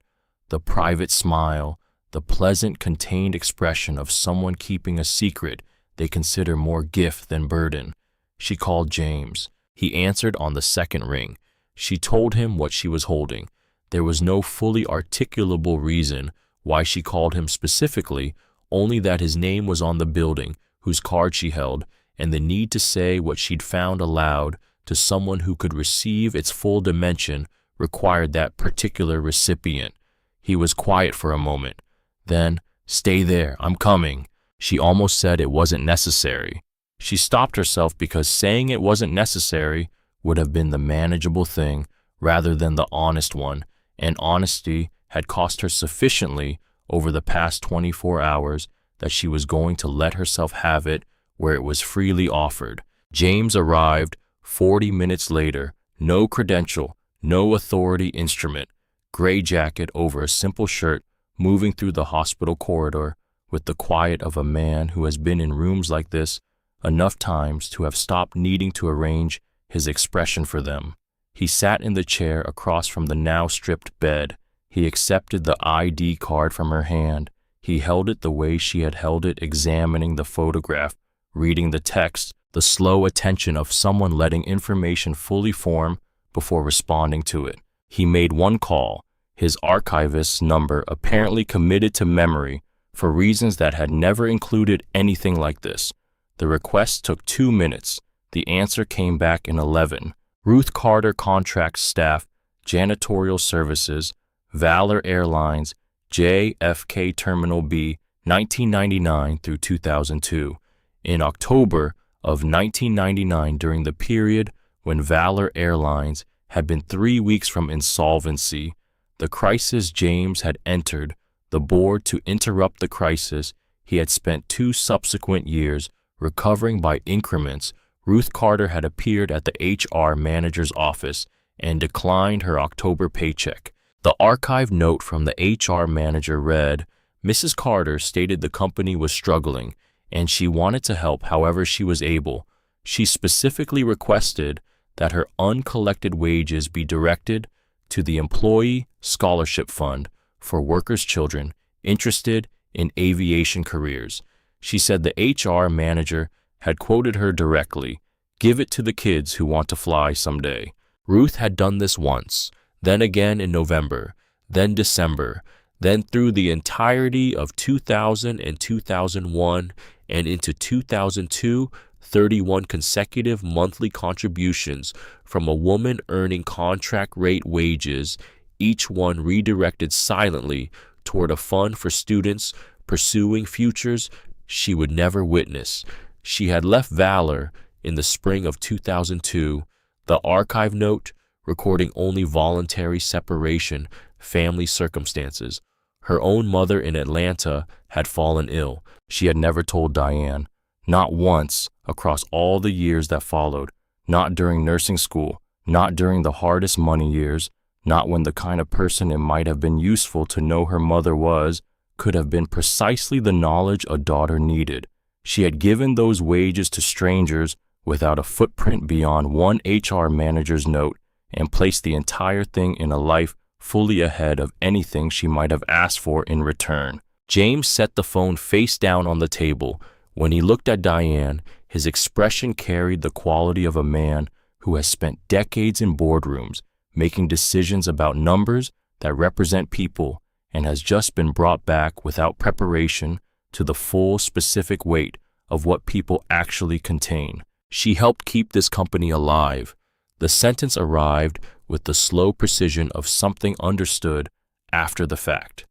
The private smile, the pleasant, contained expression of someone keeping a secret they consider more gift than burden. She called James. He answered on the second ring. She told him what she was holding. There was no fully articulable reason why she called him specifically, only that his name was on the building whose card she held, and the need to say what she'd found aloud to someone who could receive its full dimension required that particular recipient. He was quiet for a moment. Then, "Stay there, I'm coming." She almost said it wasn't necessary. She stopped herself because saying it wasn't necessary would have been the manageable thing rather than the honest one, and honesty had cost her sufficiently over the past 24 hours that she was going to let herself have it where it was freely offered. James arrived 40 minutes later, no credential, no authority instrument, gray jacket over a simple shirt, moving through the hospital corridor with the quiet of a man who has been in rooms like this enough times to have stopped needing to arrange his expression for them. He sat in the chair across from the now stripped bed. He accepted the ID card from her hand. He held it the way she had held it, examining the photograph, reading the text, the slow attention of someone letting information fully form before responding to it. He made one call, his archivist's number apparently committed to memory for reasons that had never included anything like this. The request took 2 minutes. The answer came back in 11. Ruth Carter Contracts Staff, Janitorial Services, Valor Airlines, JFK Terminal B, 1999 through 2002. In October of 1999, during the period when Valor Airlines had been 3 weeks from insolvency, the crisis James had entered, the board to interrupt the crisis he had spent 2 subsequent years recovering by increments. Ruth Carter had appeared at the HR manager's office and declined her October paycheck. The archive note from the HR manager read, "Mrs. Carter stated the company was struggling and she wanted to help however she was able. She specifically requested that her uncollected wages be directed to the Employee Scholarship Fund for workers' children interested in aviation careers." She said the HR manager had quoted her directly, "Give it to the kids who want to fly someday." Ruth had done this once, then again in November, then December, then through the entirety of 2000 and 2001 and into 2002, 31 consecutive monthly contributions from a woman earning contract rate wages, each one redirected silently toward a fund for students pursuing futures she would never witness. She had left Valor in the spring of 2002, the archive note recording only voluntary separation, family circumstances. Her own mother in Atlanta had fallen ill. She had never told Diane, not once across all the years that followed, not during nursing school, not during the hardest money years, not when the kind of person it might have been useful to know her mother was, could have been precisely the knowledge a daughter needed. She had given those wages to strangers without a footprint beyond one HR manager's note and placed the entire thing in a life fully ahead of anything she might have asked for in return. James set the phone face down on the table. When he looked at Diane, his expression carried the quality of a man who has spent decades in boardrooms, making decisions about numbers that represent people, and has just been brought back without preparation to the full specific weight of what people actually contain. She helped keep this company alive. The sentence arrived with the slow precision of something understood after the fact.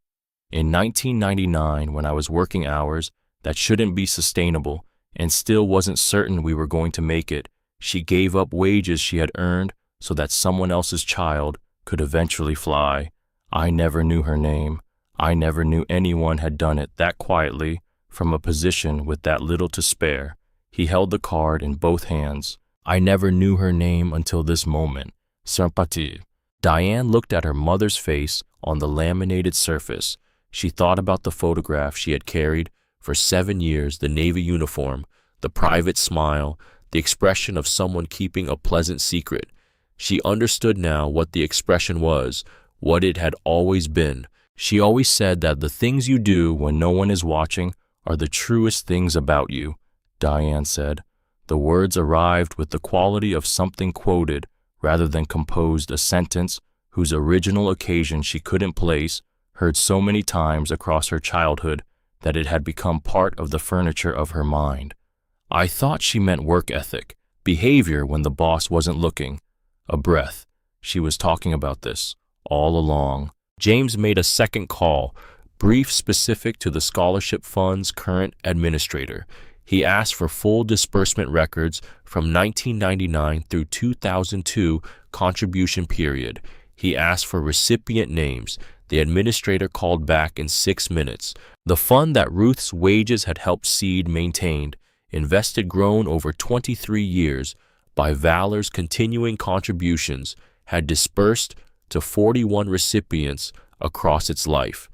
In 1999, when I was working hours that shouldn't be sustainable and still wasn't certain we were going to make it, she gave up wages she had earned so that someone else's child could eventually fly. I never knew her name. I never knew anyone had done it that quietly from a position with that little to spare. He held the card in both hands. I never knew her name until this moment. Sympathie. Diane looked at her mother's face on the laminated surface. She thought about the photograph she had carried for 7 years, the Navy uniform, the private smile, the expression of someone keeping a pleasant secret. She understood now what the expression was, what it had always been. She always said that the things you do when no one is watching are the truest things about you, Diane said. The words arrived with the quality of something quoted rather than composed, a sentence whose original occasion she couldn't place, heard so many times across her childhood that it had become part of the furniture of her mind. I thought she meant work ethic, behavior when the boss wasn't looking. A breath. She was talking about this all along. James made a second call, brief, specific to the scholarship fund's current administrator. He asked for full disbursement records from 1999 through 2002 contribution period. He asked for recipient names. The administrator called back in 6 minutes. The fund that Ruth's wages had helped seed maintained, invested, grown over 23 years by Valor's continuing contributions, had dispersed to 41 recipients across its life.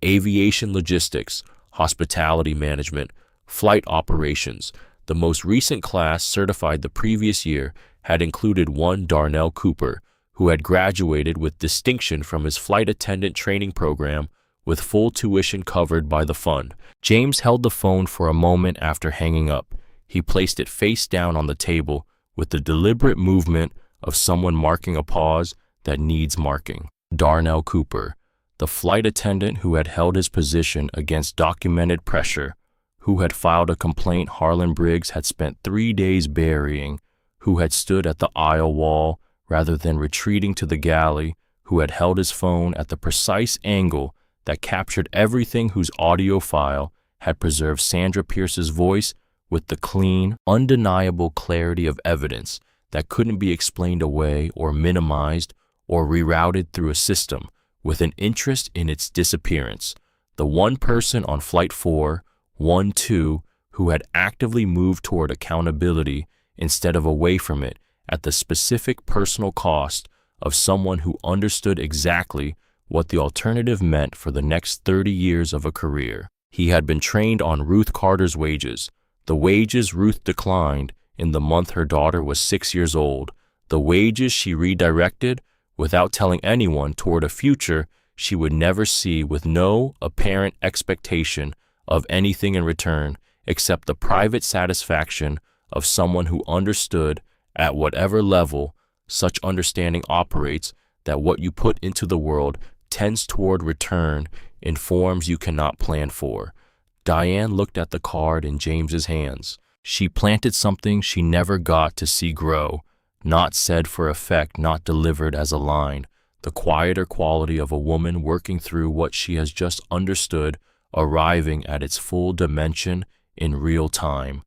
Aviation logistics, hospitality management, flight operations. The most recent class, certified the previous year, had included one Darnell Cooper, who had graduated with distinction from his flight attendant training program with full tuition covered by the fund. James held the phone for a moment after hanging up. He placed it face down on the table with the deliberate movement of someone marking a pause that needs marking. Darnell Cooper, the flight attendant who had held his position against documented pressure, who had filed a complaint Harlan Briggs had spent 3 days burying, who had stood at the aisle wall rather than retreating to the galley, who had held his phone at the precise angle that captured everything, whose audio file had preserved Sandra Pierce's voice with the clean, undeniable clarity of evidence that couldn't be explained away or minimized or rerouted through a system with an interest in its disappearance. The one person on Flight 412 who had actively moved toward accountability instead of away from it, at the specific personal cost of someone who understood exactly what the alternative meant for the next 30 years of a career. He had been trained on Ruth Carter's wages, the wages Ruth declined in the month her daughter was 6 years old, the wages she redirected without telling anyone toward a future she would never see, with no apparent expectation of anything in return except the private satisfaction of someone who understood, at whatever level such understanding operates, that what you put into the world tends toward return in forms you cannot plan for. Diane looked at the card in James's hands. She planted something she never got to see grow, not said for effect, not delivered as a line, the quieter quality of a woman working through what she has just understood, arriving at its full dimension in real time.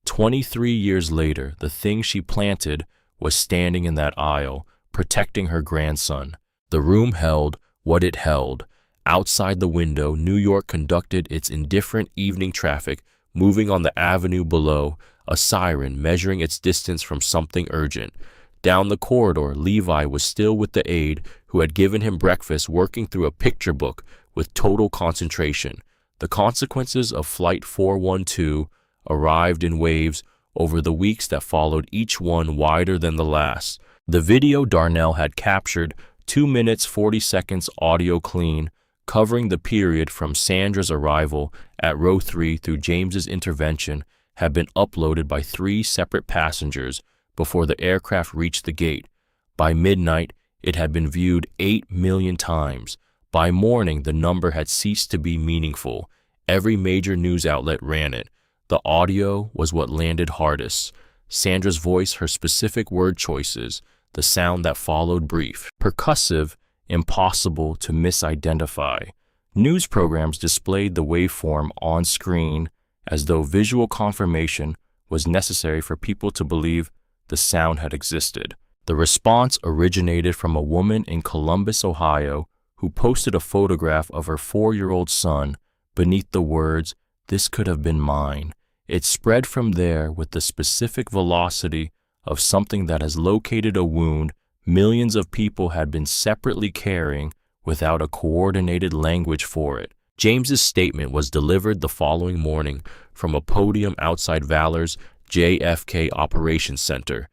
23 years later, the thing she planted was standing in that aisle, protecting her grandson. The room held what it held. Outside the window, New York conducted its indifferent evening traffic, moving on the avenue below, a siren measuring its distance from something urgent. Down the corridor, Levi was still with the aide who had given him breakfast, working through a picture book with total concentration. The consequences of Flight 412 arrived in waves over the weeks that followed, each one wider than the last. The video Darnell had captured, 2 minutes 40 seconds audio clean, covering the period from Sandra's arrival at row 3 through James's intervention, had been uploaded by 3 separate passengers before the aircraft reached the gate. By midnight, it had been viewed 8 million times. By morning, the number had ceased to be meaningful. Every major news outlet ran it. The audio was what landed hardest. Sandra's voice, her specific word choices, the sound that followed brief, percussive, impossible to misidentify. News programs displayed the waveform on screen as though visual confirmation was necessary for people to believe the sound had existed. The response originated from a woman in Columbus, Ohio, who posted a photograph of her 4-year-old son beneath the words, "This could have been mine." It spread from there with the specific velocity of something that has located a wound millions of people had been separately carrying without a coordinated language for it. James's statement was delivered the following morning from a podium outside Valor's JFK Operations Center.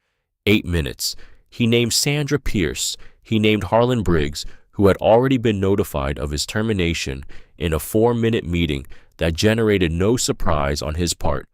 8 minutes. He named Sandra Pierce. He named Harlan Briggs, who had already been notified of his termination in a 4-minute meeting that generated no surprise on his part,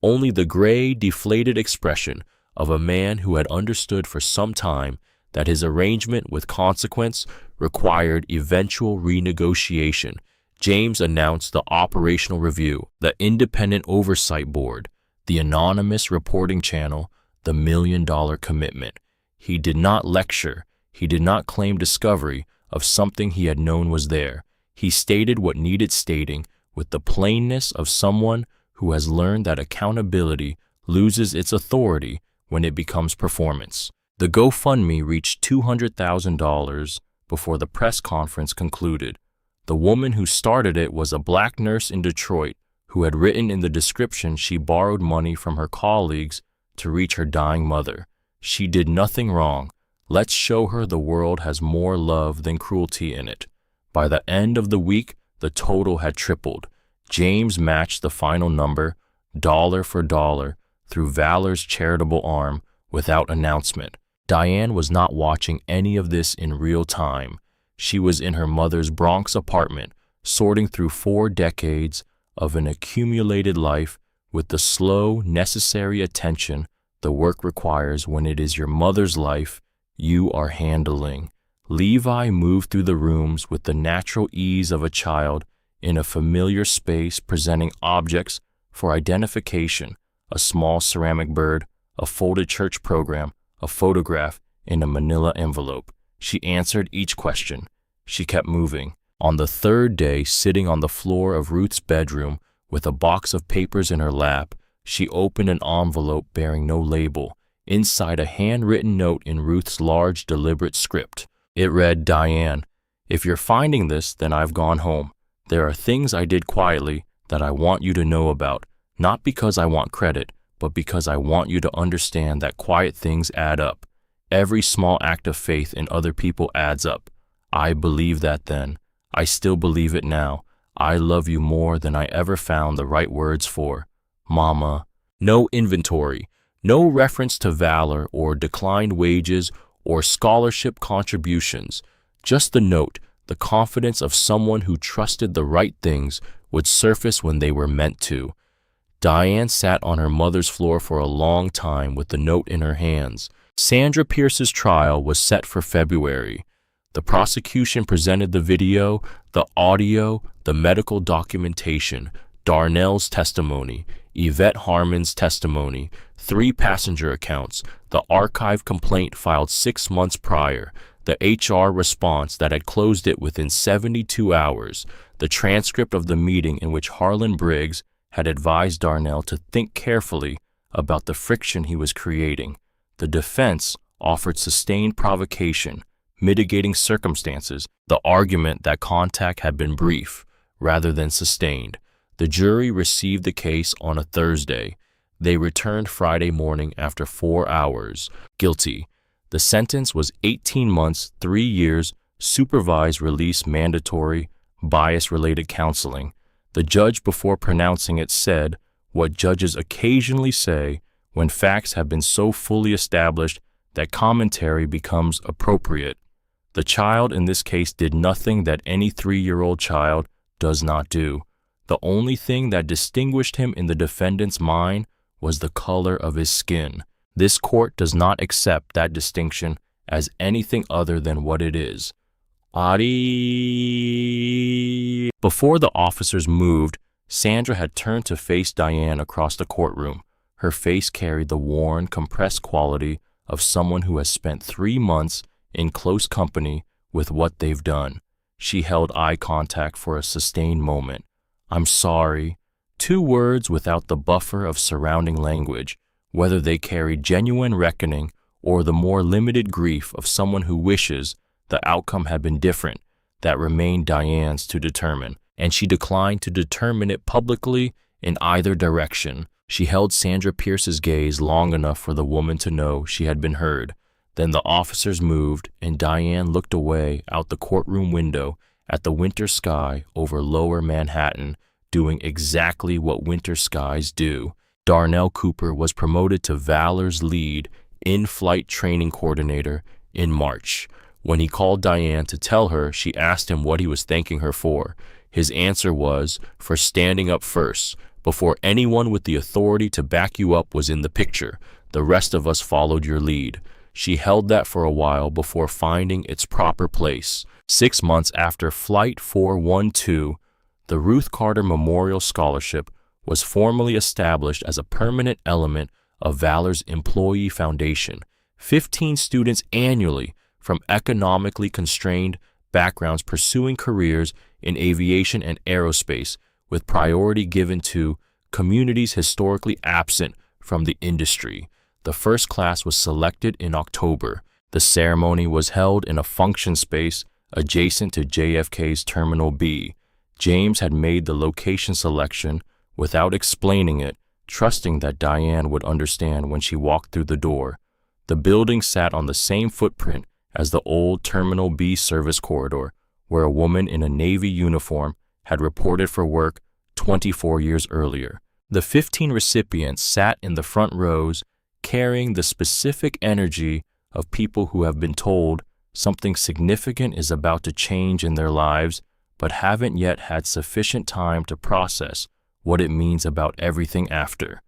only the gray, deflated expression of a man who had understood for some time that his arrangement with consequence required eventual renegotiation. James announced the operational review, the independent oversight board, the anonymous reporting channel, the $1 million commitment. He did not lecture. He did not claim discovery of something he had known was there. He stated what needed stating with the plainness of someone who has learned that accountability loses its authority when it becomes performance. The GoFundMe reached $200,000 before the press conference concluded. The woman who started it was a black nurse in Detroit who had written in the description she borrowed money from her colleagues to reach her dying mother. She did nothing wrong. Let's show her the world has more love than cruelty in it. By the end of the week, the total had tripled. James matched the final number, dollar for dollar, through Valor's charitable arm without announcement. Diane was not watching any of this in real time. She was in her mother's Bronx apartment, sorting through 4 decades of an accumulated life with the slow, necessary attention the work requires when it is your mother's life you are handling. Levi moved through the rooms with the natural ease of a child in a familiar space, presenting objects for identification: a small ceramic bird, a folded church program, a photograph in a manila envelope. She answered each question. She kept moving. On the 3rd day, sitting on the floor of Ruth's bedroom with a box of papers in her lap, she opened an envelope bearing no label. Inside, a handwritten note in Ruth's large, deliberate script. It read, "Diane, if you're finding this, then I've gone home. There are things I did quietly that I want you to know about, not because I want credit, but because I want you to understand that quiet things add up. Every small act of faith in other people adds up. I believed that then. I still believe it now. I love you more than I ever found the right words for. Mama." No inventory, no reference to Valor or declined wages or scholarship contributions. Just the note, the confidence of someone who trusted the right things would surface when they were meant to. Diane sat on her mother's floor for a long time with the note in her hands. Sandra Pierce's trial was set for February. The prosecution presented the video, the audio, the medical documentation, Darnell's testimony, Yvette Harmon's testimony, 3 passenger accounts, the archive complaint filed 6 months prior, the HR response that had closed it within 72 hours, the transcript of the meeting in which Harlan Briggs had advised Darnell to think carefully about the friction he was creating. The defense offered sustained provocation, mitigating circumstances, the argument that contact had been brief rather than sustained. The jury received the case on a Thursday. They returned Friday morning after 4 hours. Guilty. The sentence was 18 months, 3 years, supervised release mandatory, bias-related counseling. The judge, before pronouncing it, said what judges occasionally say when facts have been so fully established that commentary becomes appropriate. The child in this case did nothing that any 3-year-old child does not do. The only thing that distinguished him in the defendant's mind was the color of his skin. This court does not accept that distinction as anything other than what it is. Adi. Before the officers moved, Sandra had turned to face Diane across the courtroom. Her face carried the worn, compressed quality of someone who has spent 3 months in close company with what they've done. She held eye contact for a sustained moment. "I'm sorry." 2 words without the buffer of surrounding language, whether they carried genuine reckoning or the more limited grief of someone who wishes the outcome had been different, that remained Diane's to determine, and she declined to determine it publicly in either direction. She held Sandra Pierce's gaze long enough for the woman to know she had been heard. Then the officers moved, and Diane looked away out the courtroom window at the winter sky over lower Manhattan, doing exactly what winter skies do. Darnell Cooper was promoted to Valor's lead in-flight training coordinator in March. When he called Diane to tell her, she asked him what he was thanking her for. His answer was, for standing up first, before anyone with the authority to back you up was in the picture. The rest of us followed your lead. She held that for a while before finding its proper place. 6 months after Flight 412, the Ruth Carter Memorial Scholarship was formally established as a permanent element of Valor's employee foundation. 15 students annually from economically constrained backgrounds pursuing careers in aviation and aerospace, with priority given to communities historically absent from the industry. The first class was selected in October. The ceremony was held in a function space adjacent to JFK's Terminal B. James had made the location selection without explaining it, trusting that Diane would understand when she walked through the door. The building sat on the same footprint as the old Terminal B service corridor, where a woman in a Navy uniform had reported for work 24 years earlier. The 15 recipients sat in the front rows, carrying the specific energy of people who have been told something significant is about to change in their lives, but haven't yet had sufficient time to process what it means about everything after.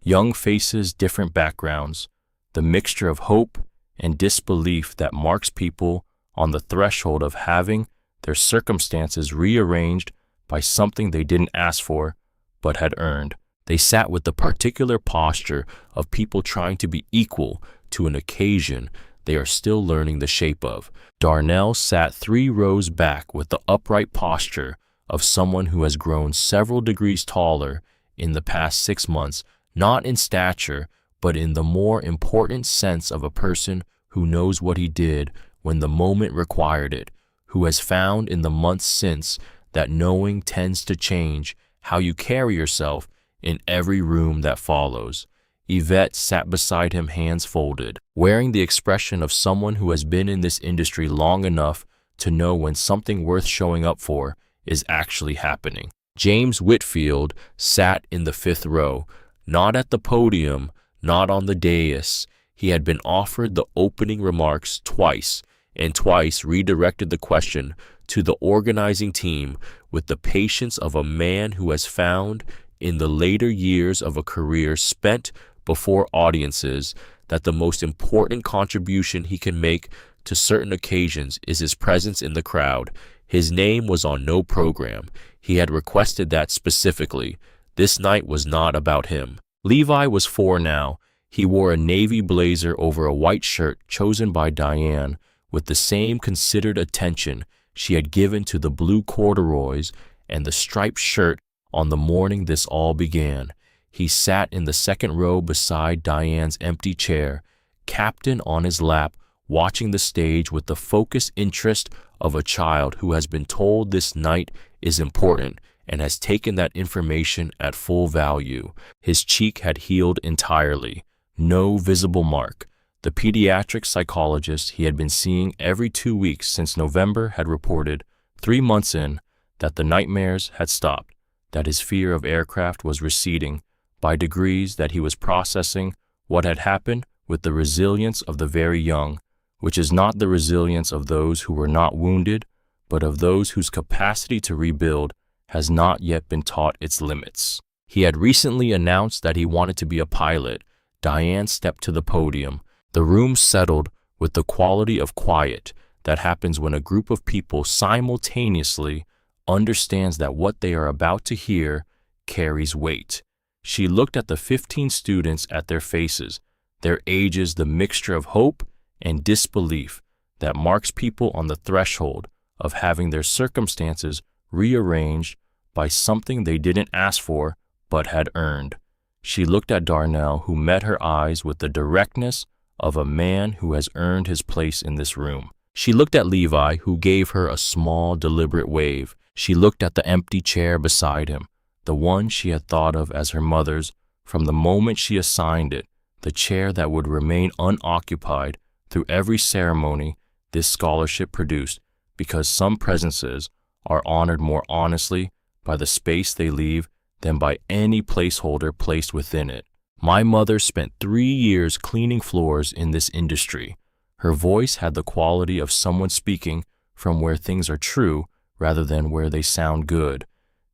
Young faces, different backgrounds, the mixture of hope and disbelief that marks people on the threshold of having their circumstances rearranged by something they didn't ask for, but had earned. They sat with the particular posture of people trying to be equal to an occasion they are still learning the shape of. Darnell sat 3 rows back with the upright posture of someone who has grown several degrees taller in the past 6 months, not in stature, but in the more important sense of a person who knows what he did when the moment required it, who has found in the months since that knowing tends to change how you carry yourself in every room that follows. Yvette sat beside him, hands folded, wearing the expression of someone who has been in this industry long enough to know when something worth showing up for is actually happening. James Whitfield sat in the 5th row, not at the podium, not on the dais. He had been offered the opening remarks twice, and twice redirected the question to the organizing team with the patience of a man who has found in the later years of a career spent before audiences that the most important contribution he can make to certain occasions is his presence in the crowd. His name was on no program. He had requested that specifically. This night was not about him. Levi was 4 now. He wore a navy blazer over a white shirt chosen by Diane with the same considered attention she had given to the blue corduroys and the striped shirt on the morning this all began. He sat in the 2nd row beside Diane's empty chair, captain on his lap, watching the stage with the focused interest of a child who has been told this night is important and has taken that information at full value. His cheek had healed entirely, no visible mark. The pediatric psychologist he had been seeing every 2 weeks since November had reported, 3 months in, that the nightmares had stopped, that his fear of aircraft was receding by degrees, that he was processing what had happened with the resilience of the very young, which is not the resilience of those who were not wounded, but of those whose capacity to rebuild has not yet been taught its limits. He had recently announced that he wanted to be a pilot. Diane stepped to the podium. The room settled with the quality of quiet that happens when a group of people simultaneously understands that what they are about to hear carries weight. She looked at the 15 students at their faces, their ages the mixture of hope and disbelief that marks people on the threshold of having their circumstances rearranged by something they didn't ask for but had earned. She looked at Darnell, who met her eyes with the directness of a man who has earned his place in this room. She looked at Levi, who gave her a small, deliberate wave. She looked at the empty chair beside him, the one she had thought of as her mother's from the moment she assigned it, the chair that would remain unoccupied through every ceremony this scholarship produced, because some presences are honored more honestly by the space they leave than by any placeholder placed within it. My mother spent 3 years cleaning floors in this industry. Her voice had the quality of someone speaking from where things are true rather than where they sound good.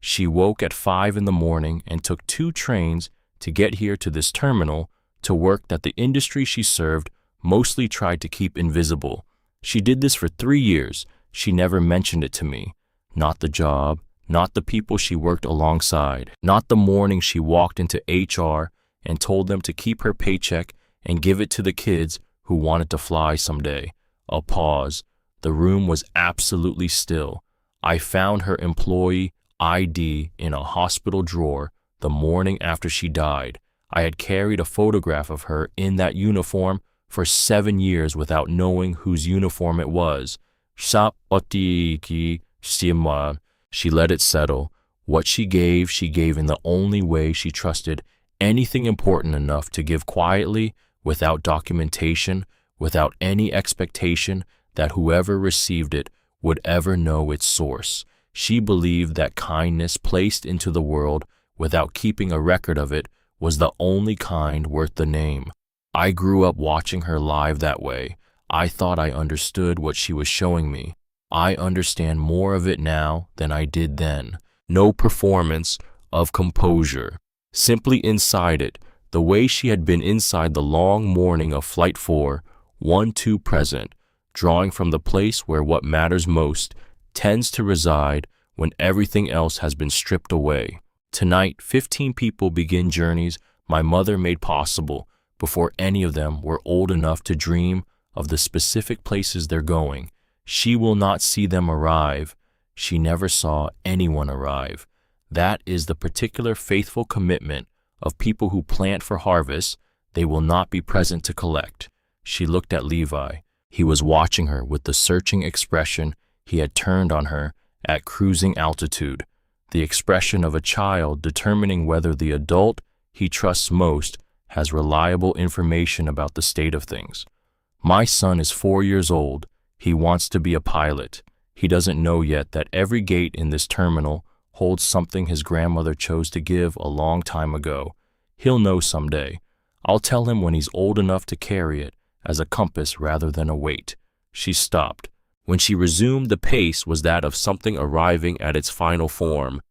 She woke at 5 in the morning and took 2 trains to get here to this terminal to work that the industry she served mostly tried to keep invisible. She did this for 3 years. She never mentioned it to me. Not the job, not the people she worked alongside, not the morning she walked into HR and told them to keep her paycheck and give it to the kids who wanted to fly someday. A pause. The room was absolutely still. I found her employee ID in a hospital drawer the morning after she died. I had carried a photograph of her in that uniform for 7 years without knowing whose uniform it was. She let it settle. What she gave in the only way she trusted anything important enough to give quietly, without documentation, without any expectation that whoever received it would ever know its source. She believed that kindness placed into the world without keeping a record of it was the only kind worth the name. I grew up watching her live that way. I thought I understood what she was showing me. I understand more of it now than I did then. No performance of composure. Simply inside it, the way she had been inside the long morning of Flight 4, 1-2 present, drawing from the place where what matters most tends to reside when everything else has been stripped away. Tonight, 15 people begin journeys my mother made possible before any of them were old enough to dream of the specific places they're going. She will not see them arrive. She never saw anyone arrive. That is the particular faithful commitment of people who plant for harvest. They will not be present to collect. She looked at Levi. He was watching her with the searching expression he had turned on her at cruising altitude, the expression of a child determining whether the adult he trusts most has reliable information about the state of things. My son is 4 years old. He wants to be a pilot. He doesn't know yet that every gate in this terminal holds something his grandmother chose to give a long time ago. He'll know someday. I'll tell him when he's old enough to carry it as a compass rather than a weight. She stopped. When she resumed, the pace was that of something arriving at its final form.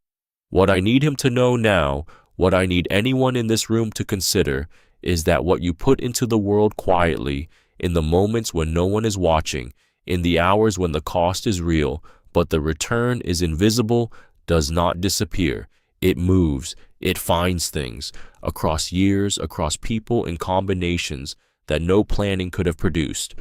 What I need him to know now, what I need anyone in this room to consider, is that what you put into the world quietly, in the moments when no one is watching, in the hours when the cost is real, but the return is invisible, does not disappear. It moves, it finds things, across years, across people in combinations that no planning could have produced.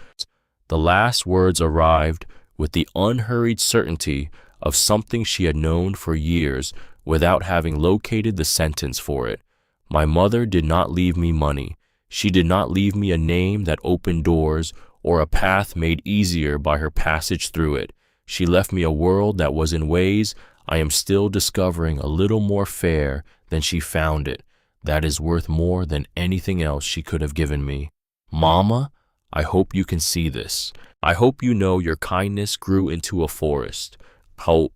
The last words arrived with the unhurried certainty of something she had known for years without having located the sentence for it. My mother did not leave me money. She did not leave me a name that opened doors or a path made easier by her passage through it. She left me a world that was in ways I am still discovering a little more fair than she found it. That is worth more than anything else she could have given me. Mama, I hope you can see this. I hope you know your kindness grew into a forest. The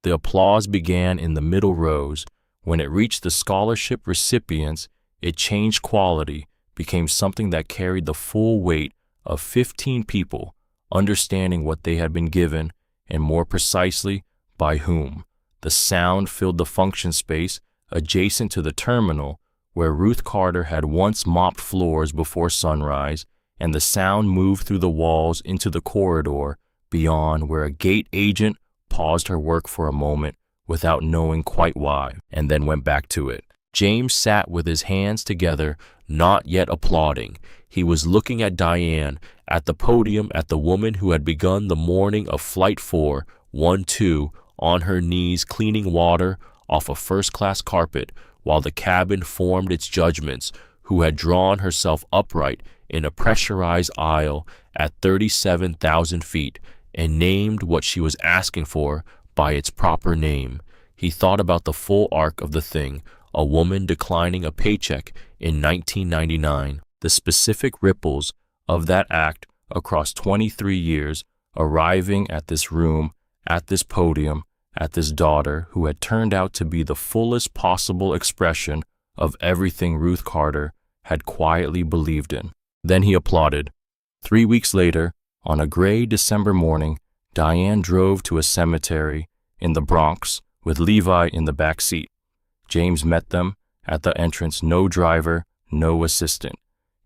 applause began in the middle rows. When it reached the scholarship recipients, It changed quality, became something that carried the full weight of 15 people, understanding what they had been given, and more precisely, by whom. The sound filled the function space adjacent to the terminal where Ruth Carter had once mopped floors before sunrise, and the sound moved through the walls into the corridor beyond where a gate agent paused her work for a moment without knowing quite why, and then went back to it. James sat with his hands together, not yet applauding. He was looking at Diane, at the podium, at the woman who had begun the morning of Flight 412, on her knees cleaning water off a first-class carpet while the cabin formed its judgments, who had drawn herself upright in a pressurized aisle at 37,000 feet and named what she was asking for by its proper name. He thought about the full arc of the thing, a woman declining a paycheck in 1999, the specific ripples of that act across 23 years, arriving at this room, at this podium, at this daughter who had turned out to be the fullest possible expression of everything Ruth Carter had quietly believed in. Then he applauded. 3 weeks later, on a gray December morning, Diane drove to a cemetery in the Bronx with Levi in the back seat. James met them at the entrance, no driver, no assistant.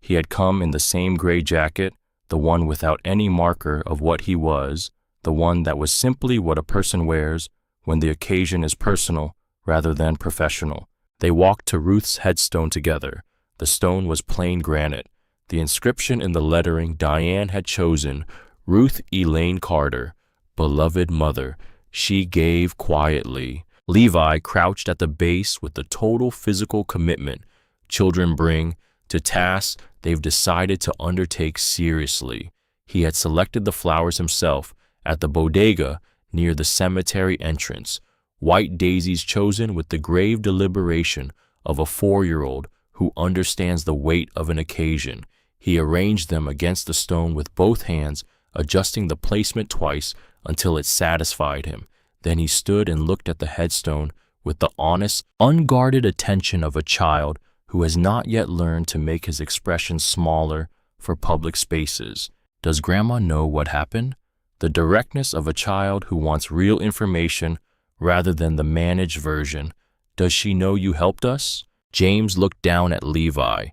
He had come in the same gray jacket, the one without any marker of what he was, the one that was simply what a person wears when the occasion is personal rather than professional. They walked to Ruth's headstone together. The stone was plain granite. The inscription in the lettering Diane had chosen, Ruth Elaine Carter, beloved mother, she gave quietly. Levi crouched at the base with the total physical commitment children bring to tasks they've decided to undertake seriously. He had selected the flowers himself at the bodega near the cemetery entrance, white daisies chosen with the grave deliberation of a 4-year-old who understands the weight of an occasion. He arranged them against the stone with both hands, adjusting the placement twice until it satisfied him. Then he stood and looked at the headstone with the honest, unguarded attention of a child who has not yet learned to make his expressions smaller for public spaces. Does Grandma know what happened? The directness of a child who wants real information rather than the managed version. Does she know you helped us? James looked down at Levi.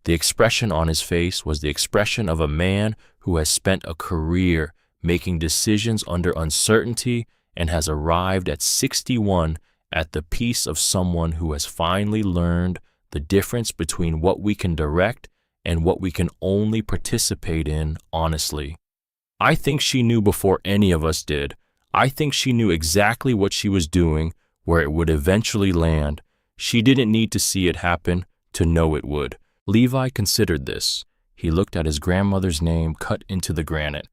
The expression on his face was the expression of a man who has spent a career making decisions under uncertainty and has arrived at 61 at the peace of someone who has finally learned the difference between what we can direct and what we can only participate in honestly. I think she knew before any of us did. I think she knew exactly what she was doing, where it would eventually land. She didn't need to see it happen to know it would. Levi considered this. He looked at his grandmother's name cut into the granite.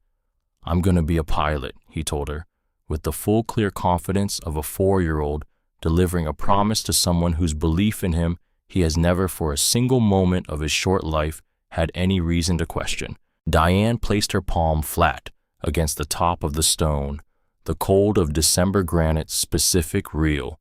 I'm going to be a pilot, he told her, with the full, clear confidence of a 4-year-old delivering a promise to someone whose belief in him he has never for a single moment of his short life had any reason to question. Diane placed her palm flat against the top of the stone, the cold of December granite specific real.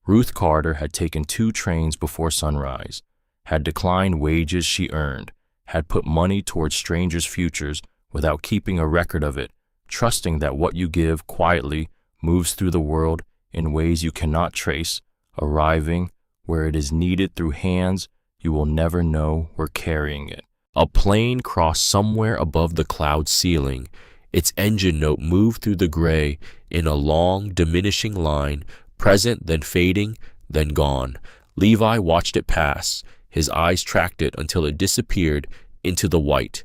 Ruth Carter had taken 2 trains before sunrise, had declined wages she earned, had put money towards strangers' futures without keeping a record of it, trusting that what you give quietly moves through the world in ways you cannot trace, arriving where it is needed through hands you will never know were carrying it. A plane crossed somewhere above the cloud ceiling. Its engine note moved through the gray in a long, diminishing line, present, then fading, then gone. Levi watched it pass. His eyes tracked it until it disappeared into the white.